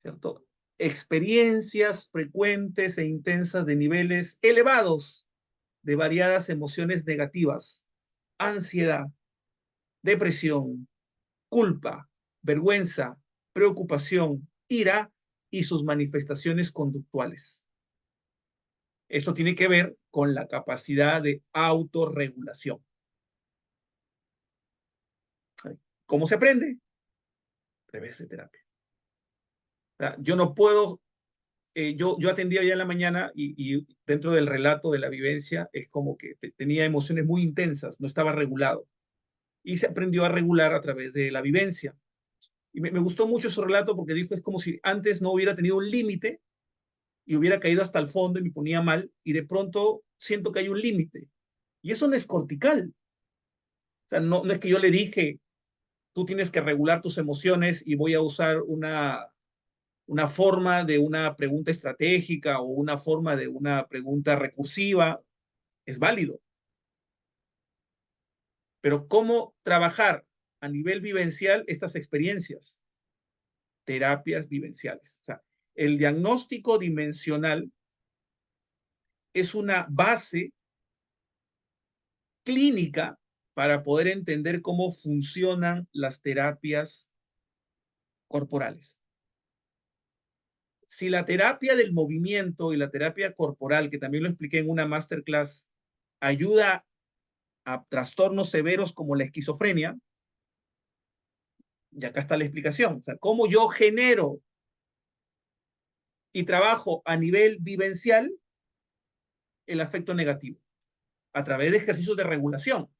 ¿cierto? Experiencias frecuentes e intensas de niveles elevados de variadas emociones negativas, ansiedad, depresión, culpa, vergüenza, preocupación, ira y sus manifestaciones conductuales. Esto tiene que ver con la capacidad de autorregulación. ¿Cómo se aprende? A través de terapia. O sea, yo no puedo, yo atendía ya en la mañana y dentro del relato de la vivencia es como que tenía emociones muy intensas, no estaba regulado. Y se aprendió a regular a través de la vivencia. Y me gustó mucho su relato porque dijo, es como si antes no hubiera tenido un límite y hubiera caído hasta el fondo y me ponía mal, y de pronto siento que hay un límite. Y eso no es cortical. O sea, no es que yo le dije, tú tienes que regular tus emociones y voy a usar una forma de una pregunta estratégica o una forma de una pregunta recursiva. Es válido. Pero ¿cómo trabajar a nivel vivencial estas experiencias? Terapias vivenciales. O sea, el diagnóstico dimensional es una base clínica para poder entender cómo funcionan las terapias corporales. Si la terapia del movimiento y la terapia corporal, que también lo expliqué en una masterclass, ayuda a trastornos severos como la esquizofrenia, y acá está la explicación, o sea, cómo yo genero y trabajo a nivel vivencial, el afecto negativo a través de ejercicios de regulación.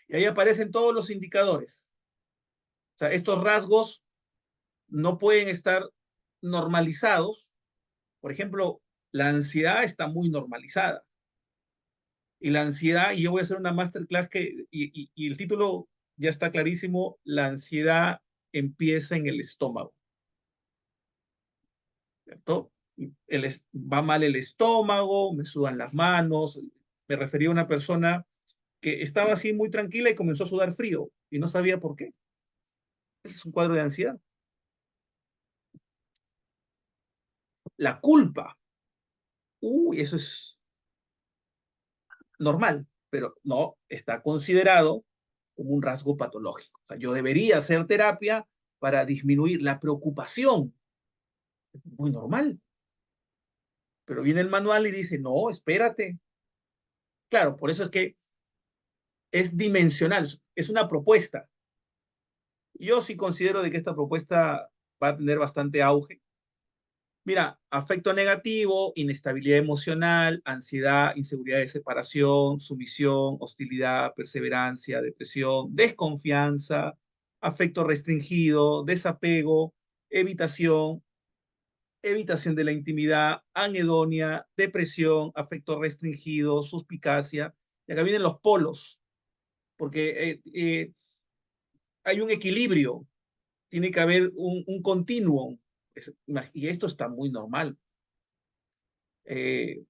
Y ahí aparecen todos los indicadores. O sea, estos rasgos no pueden estar normalizados. Por ejemplo, la ansiedad está muy normalizada. Y la ansiedad, y yo voy a hacer una masterclass y el título ya está clarísimo, la ansiedad empieza en el estómago, ¿cierto? Va mal el estómago, me sudan las manos. Me refería a una persona que estaba así muy tranquila y comenzó a sudar frío y no sabía por qué. Ese es un cuadro de ansiedad. La culpa, uy, eso es normal, pero no, está considerado como un rasgo patológico. O sea, yo debería hacer terapia para disminuir la preocupación. Es muy normal. Pero viene el manual y dice, no, espérate. Claro, por eso es que es dimensional, es una propuesta. Yo sí considero de que esta propuesta va a tener bastante auge. Mira, afecto negativo, inestabilidad emocional, ansiedad, inseguridad de separación, sumisión, hostilidad, perseverancia, depresión, desconfianza, afecto restringido, desapego, evitación, evitación de la intimidad, anedonia, depresión, afecto restringido, suspicacia. Y acá vienen los polos, porque hay un equilibrio, tiene que haber un continuo, y esto está muy normal. Eh,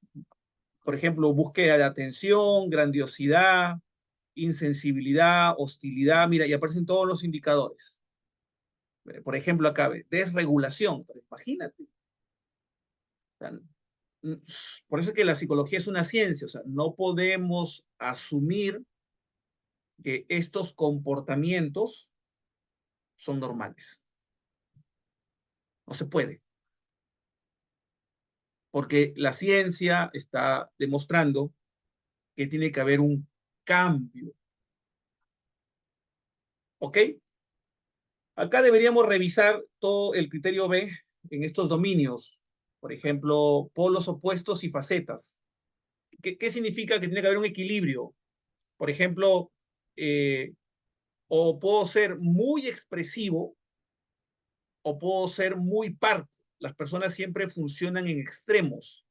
por ejemplo, búsqueda de atención, grandiosidad, insensibilidad, hostilidad, mira, y aparecen todos los indicadores. Por ejemplo, acá ve, desregulación, pero imagínate. O sea, por eso es que la psicología es una ciencia, o sea, no podemos asumir que estos comportamientos son normales. No se puede, porque la ciencia está demostrando que tiene que haber un cambio. ¿Ok? Acá deberíamos revisar todo el criterio B en estos dominios. Por ejemplo, polos opuestos y facetas. ¿Qué significa que tiene que haber un equilibrio? Por ejemplo, o puedo ser muy expresivo o puedo ser muy parco. Las personas siempre funcionan en extremos.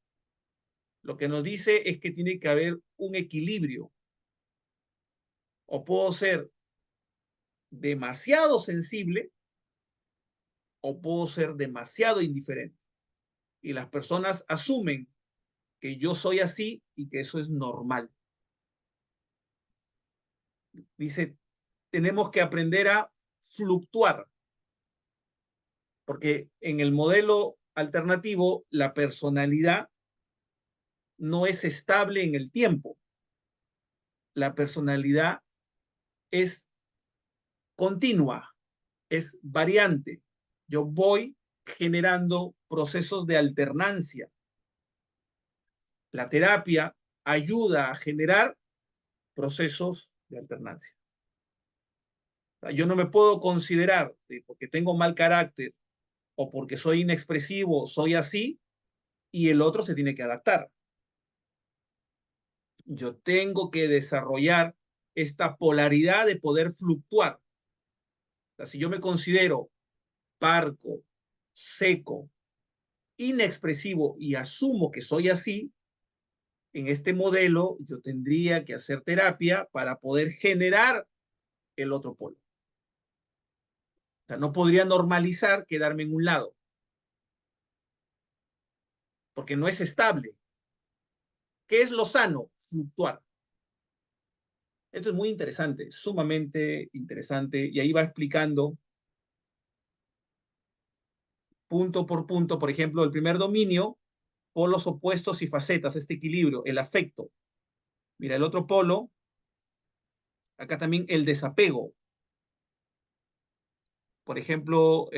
Lo que nos dice es que tiene que haber un equilibrio. O puedo ser demasiado sensible o puedo ser demasiado indiferente. Y las personas asumen que yo soy así y que eso es normal. Dice, tenemos que aprender a fluctuar, porque en el modelo alternativo la personalidad no es estable en el tiempo. La personalidad es continua, es variante. Yo voy generando procesos de alternancia. La terapia ayuda a generar procesos de alternancia. O sea, yo no me puedo considerar, porque tengo mal carácter o porque soy inexpresivo, soy así, y el otro se tiene que adaptar. Yo tengo que desarrollar esta polaridad de poder fluctuar. O sea, si yo me considero parco, seco, inexpresivo y asumo que soy así, en este modelo yo tendría que hacer terapia para poder generar el otro polo. O sea, no podría normalizar quedarme en un lado, porque no es estable. ¿Qué es lo sano? Fluctuar. Esto es muy interesante, sumamente interesante, y ahí va explicando punto por punto, por ejemplo, el primer dominio, polos opuestos y facetas, este equilibrio, el afecto. Mira, el otro polo, acá también el desapego. Por ejemplo,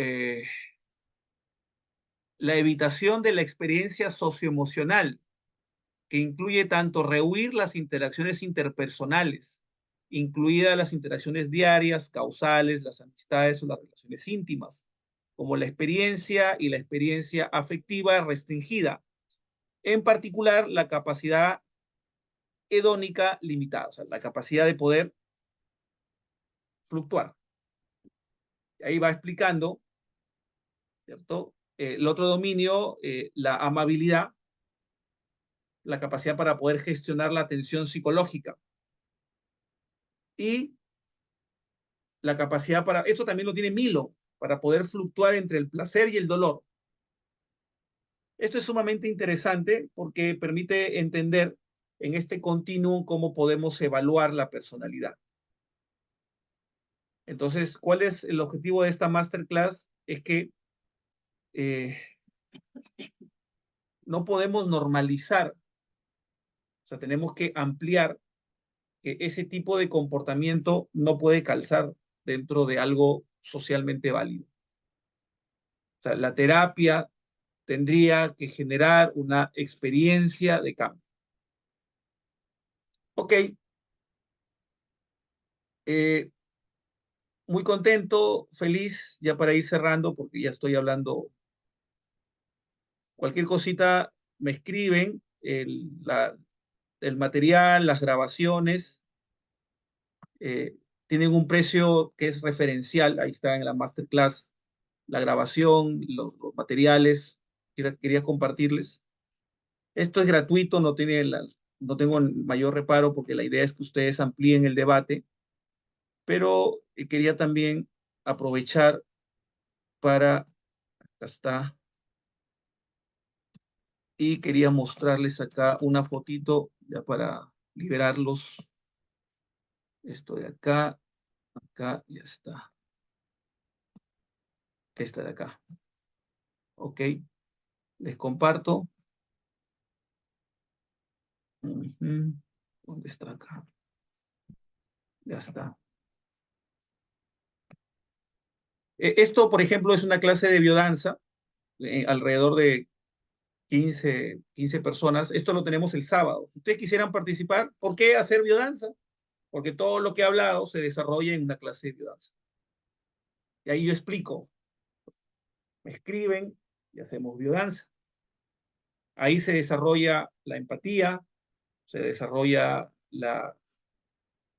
la evitación de la experiencia socioemocional, que incluye tanto rehuir las interacciones interpersonales, incluidas las interacciones diarias, causales, las amistades o las relaciones íntimas, como la experiencia y la experiencia afectiva restringida. en particular la capacidad hedónica limitada, o sea, la capacidad de poder fluctuar. Ahí va explicando, ¿cierto? El otro dominio, la amabilidad, la capacidad para poder gestionar la tensión psicológica y la capacidad para, esto también lo tiene Milo, para poder fluctuar entre el placer y el dolor. Esto es sumamente interesante porque permite entender en este continuum cómo podemos evaluar la personalidad. Entonces, ¿cuál es el objetivo de esta masterclass? Es que eh, no podemos normalizar, o sea, tenemos que ampliar que ese tipo de comportamiento no puede calzar dentro de algo socialmente válido. O sea, la terapia tendría que generar una experiencia de cambio. Ok, eh, muy contento, feliz, ya para ir cerrando, porque ya estoy hablando. Cualquier cosita me escriben, el material, las grabaciones, tienen un precio que es referencial, ahí está en la masterclass, la grabación, los materiales, quería compartirles. Esto es gratuito, no tengo mayor reparo porque la idea es que ustedes amplíen el debate, pero quería también aprovechar para, acá está, y quería mostrarles acá una fotito ya para liberarlos. Esto de acá, acá, ya está. Esta de acá. Ok, les comparto. Ujú. ¿Dónde está acá? Ya está. Esto, por ejemplo, es una clase de biodanza, alrededor de 15 personas. Esto lo tenemos el sábado. Si ustedes quisieran participar, ¿por qué hacer biodanza? Porque todo lo que he hablado se desarrolla en una clase de biodanza. Y ahí yo explico. Me escriben y hacemos biodanza. Ahí se desarrolla la empatía, se desarrolla la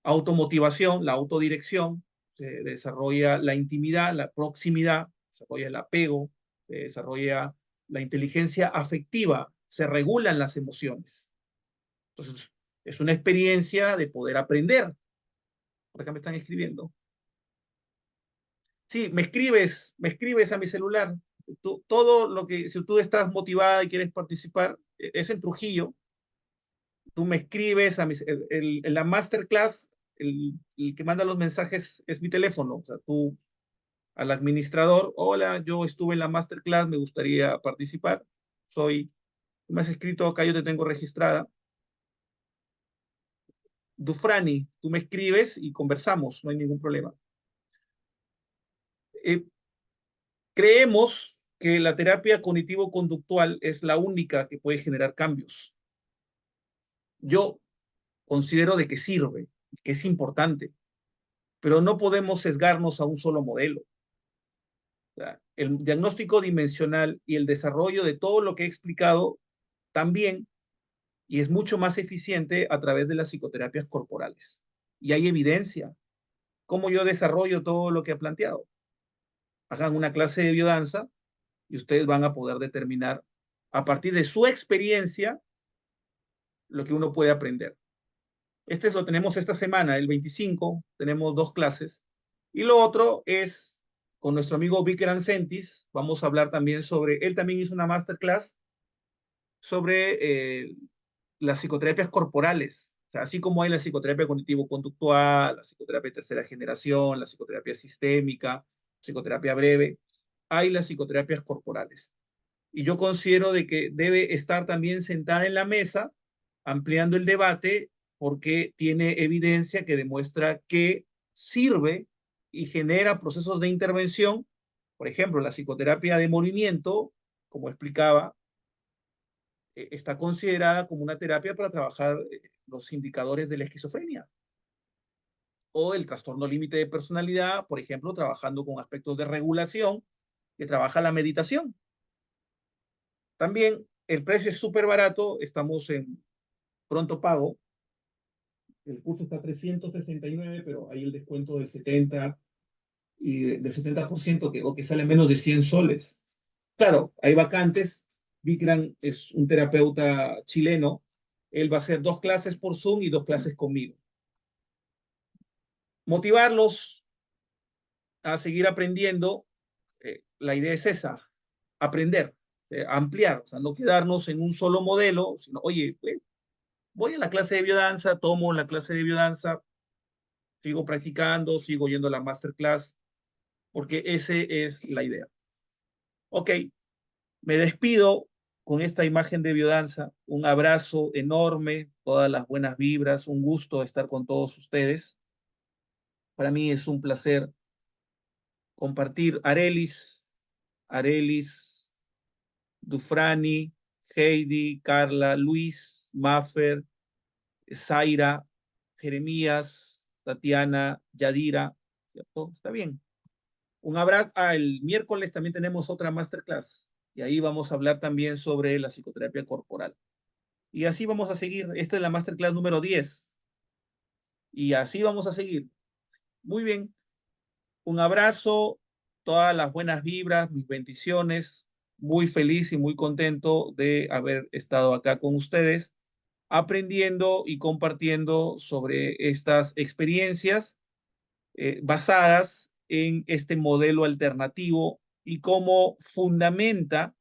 automotivación, la autodirección, se desarrolla la intimidad, la proximidad, se desarrolla el apego, se desarrolla la inteligencia afectiva, se regulan las emociones. Entonces, es una experiencia de poder aprender. Por acá me están escribiendo. Sí, me escribes a mi celular. Todo lo que, si tú estás motivada y quieres participar, es en Trujillo. Tú me escribes a en la masterclass, el que manda los mensajes es mi teléfono. O sea, tú al administrador, hola, yo estuve en la masterclass, me gustaría participar. Tú me has escrito acá, yo te tengo registrada. Dufrani, tú me escribes y conversamos, no hay ningún problema. Eh, Creemos que la terapia cognitivo-conductual es la única que puede generar cambios. Yo considero de que sirve, que es importante, pero no podemos sesgarnos a un solo modelo. O sea, el diagnóstico dimensional y el desarrollo de todo lo que he explicado también, y es mucho más eficiente a través de las psicoterapias corporales. Y hay evidencia. ¿Cómo yo desarrollo todo lo que he planteado? Hagan una clase de biodanza y ustedes van a poder determinar a partir de su experiencia lo que uno puede aprender. Este lo tenemos esta semana, el 25, tenemos 2 clases. Y lo otro es con nuestro amigo Viker Ancentis, vamos a hablar también sobre, él también hizo una masterclass sobre las psicoterapias corporales. O sea, así como hay la psicoterapia cognitivo-conductual, la psicoterapia de tercera generación, la psicoterapia sistémica, psicoterapia breve, hay las psicoterapias corporales. Y yo considero de que debe estar también sentada en la mesa, ampliando el debate, porque tiene evidencia que demuestra que sirve y genera procesos de intervención. Por ejemplo, la psicoterapia de movimiento, como explicaba, está considerada como una terapia para trabajar los indicadores de la esquizofrenia o el trastorno límite de personalidad, por ejemplo, trabajando con aspectos de regulación que trabaja la meditación. También El precio es súper barato, estamos en pronto pago. El curso está a 369, pero hay el descuento del 70 y del 70% o que sale menos de 100 soles. Claro, hay vacantes. Vikram es un terapeuta chileno. Él va a hacer 2 clases por Zoom y 2 clases conmigo. Motivarlos a seguir aprendiendo, la idea es esa, aprender, ampliar, o sea, no quedarnos en un solo modelo, sino, oye, voy a la clase de biodanza, tomo la clase de biodanza, sigo practicando, sigo yendo a la masterclass, porque esa es la idea. Ok, me despido con esta imagen de biodanza, un abrazo enorme, todas las buenas vibras, un gusto estar con todos ustedes. Para mí es un placer compartir Arelis, Dufrani, Heidi, Carla, Luis, Maffer, Zaira, Jeremías, Tatiana, Yadira, ¿cierto? Está bien. Un abrazo. El miércoles también tenemos otra masterclass y ahí vamos a hablar también sobre la psicoterapia corporal. Y así vamos a seguir. Esta es la masterclass número 10 y así vamos a seguir. Muy bien. Un abrazo, todas las buenas vibras, mis bendiciones. Muy feliz y muy contento de haber estado acá con ustedes, aprendiendo y compartiendo sobre estas experiencias basadas en este modelo alternativo y cómo fundamenta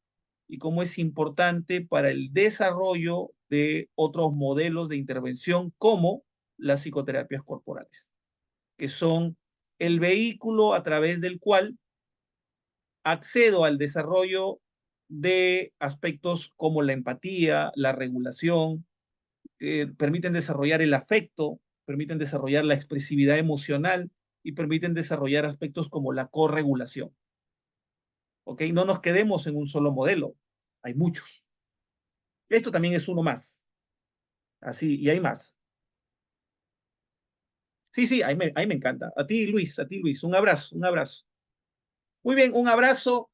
y cómo es importante para el desarrollo de otros modelos de intervención como las psicoterapias corporales, que son el vehículo a través del cual accedo al desarrollo de aspectos como la empatía, la regulación, permiten desarrollar el afecto, permiten desarrollar la expresividad emocional y permiten desarrollar aspectos como la corregulación. ¿Ok? No nos quedemos en un solo modelo, hay muchos. Esto también es uno más, así, y hay más. Sí, sí, ahí me encanta. A ti, Luis, un abrazo, un abrazo. Muy bien, un abrazo.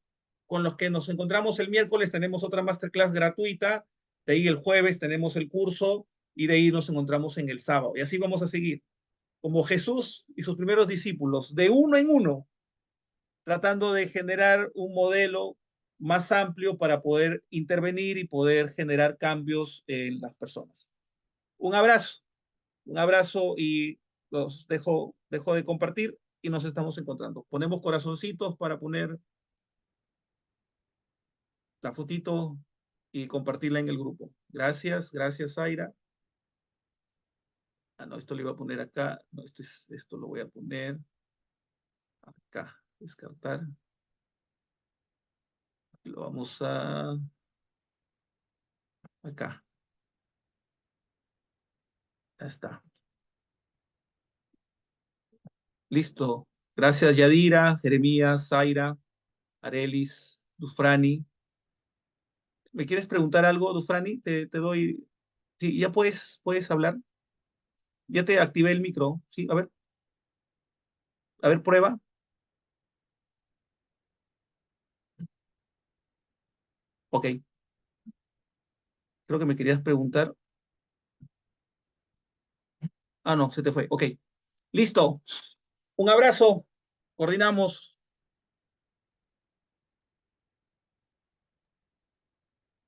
Con los que nos encontramos el miércoles tenemos otra masterclass gratuita. De ahí el jueves tenemos el curso y de ahí nos encontramos en el sábado. Y así vamos a seguir, como Jesús y sus primeros discípulos, de uno en uno, tratando de generar un modelo más amplio para poder intervenir y poder generar cambios en las personas. Un abrazo y los dejo de compartir y nos estamos encontrando. Ponemos corazoncitos para poner la fotito y compartirla en el grupo. Gracias, gracias, Zaira. Ah, no, esto lo iba a poner acá. No, esto lo voy a poner acá. Descartar. Y lo vamos a acá. Ya está. Listo. Gracias, Yadira, Jeremías, Zaira, Arelis, Dufrani. ¿Me quieres preguntar algo, Dufrani? Te doy. Sí, ya puedes hablar. Ya te activé el micro. Sí, a ver, prueba. Ok. Creo que me querías preguntar. Ah, no, se te fue. Ok. Listo. Un abrazo. Coordinamos.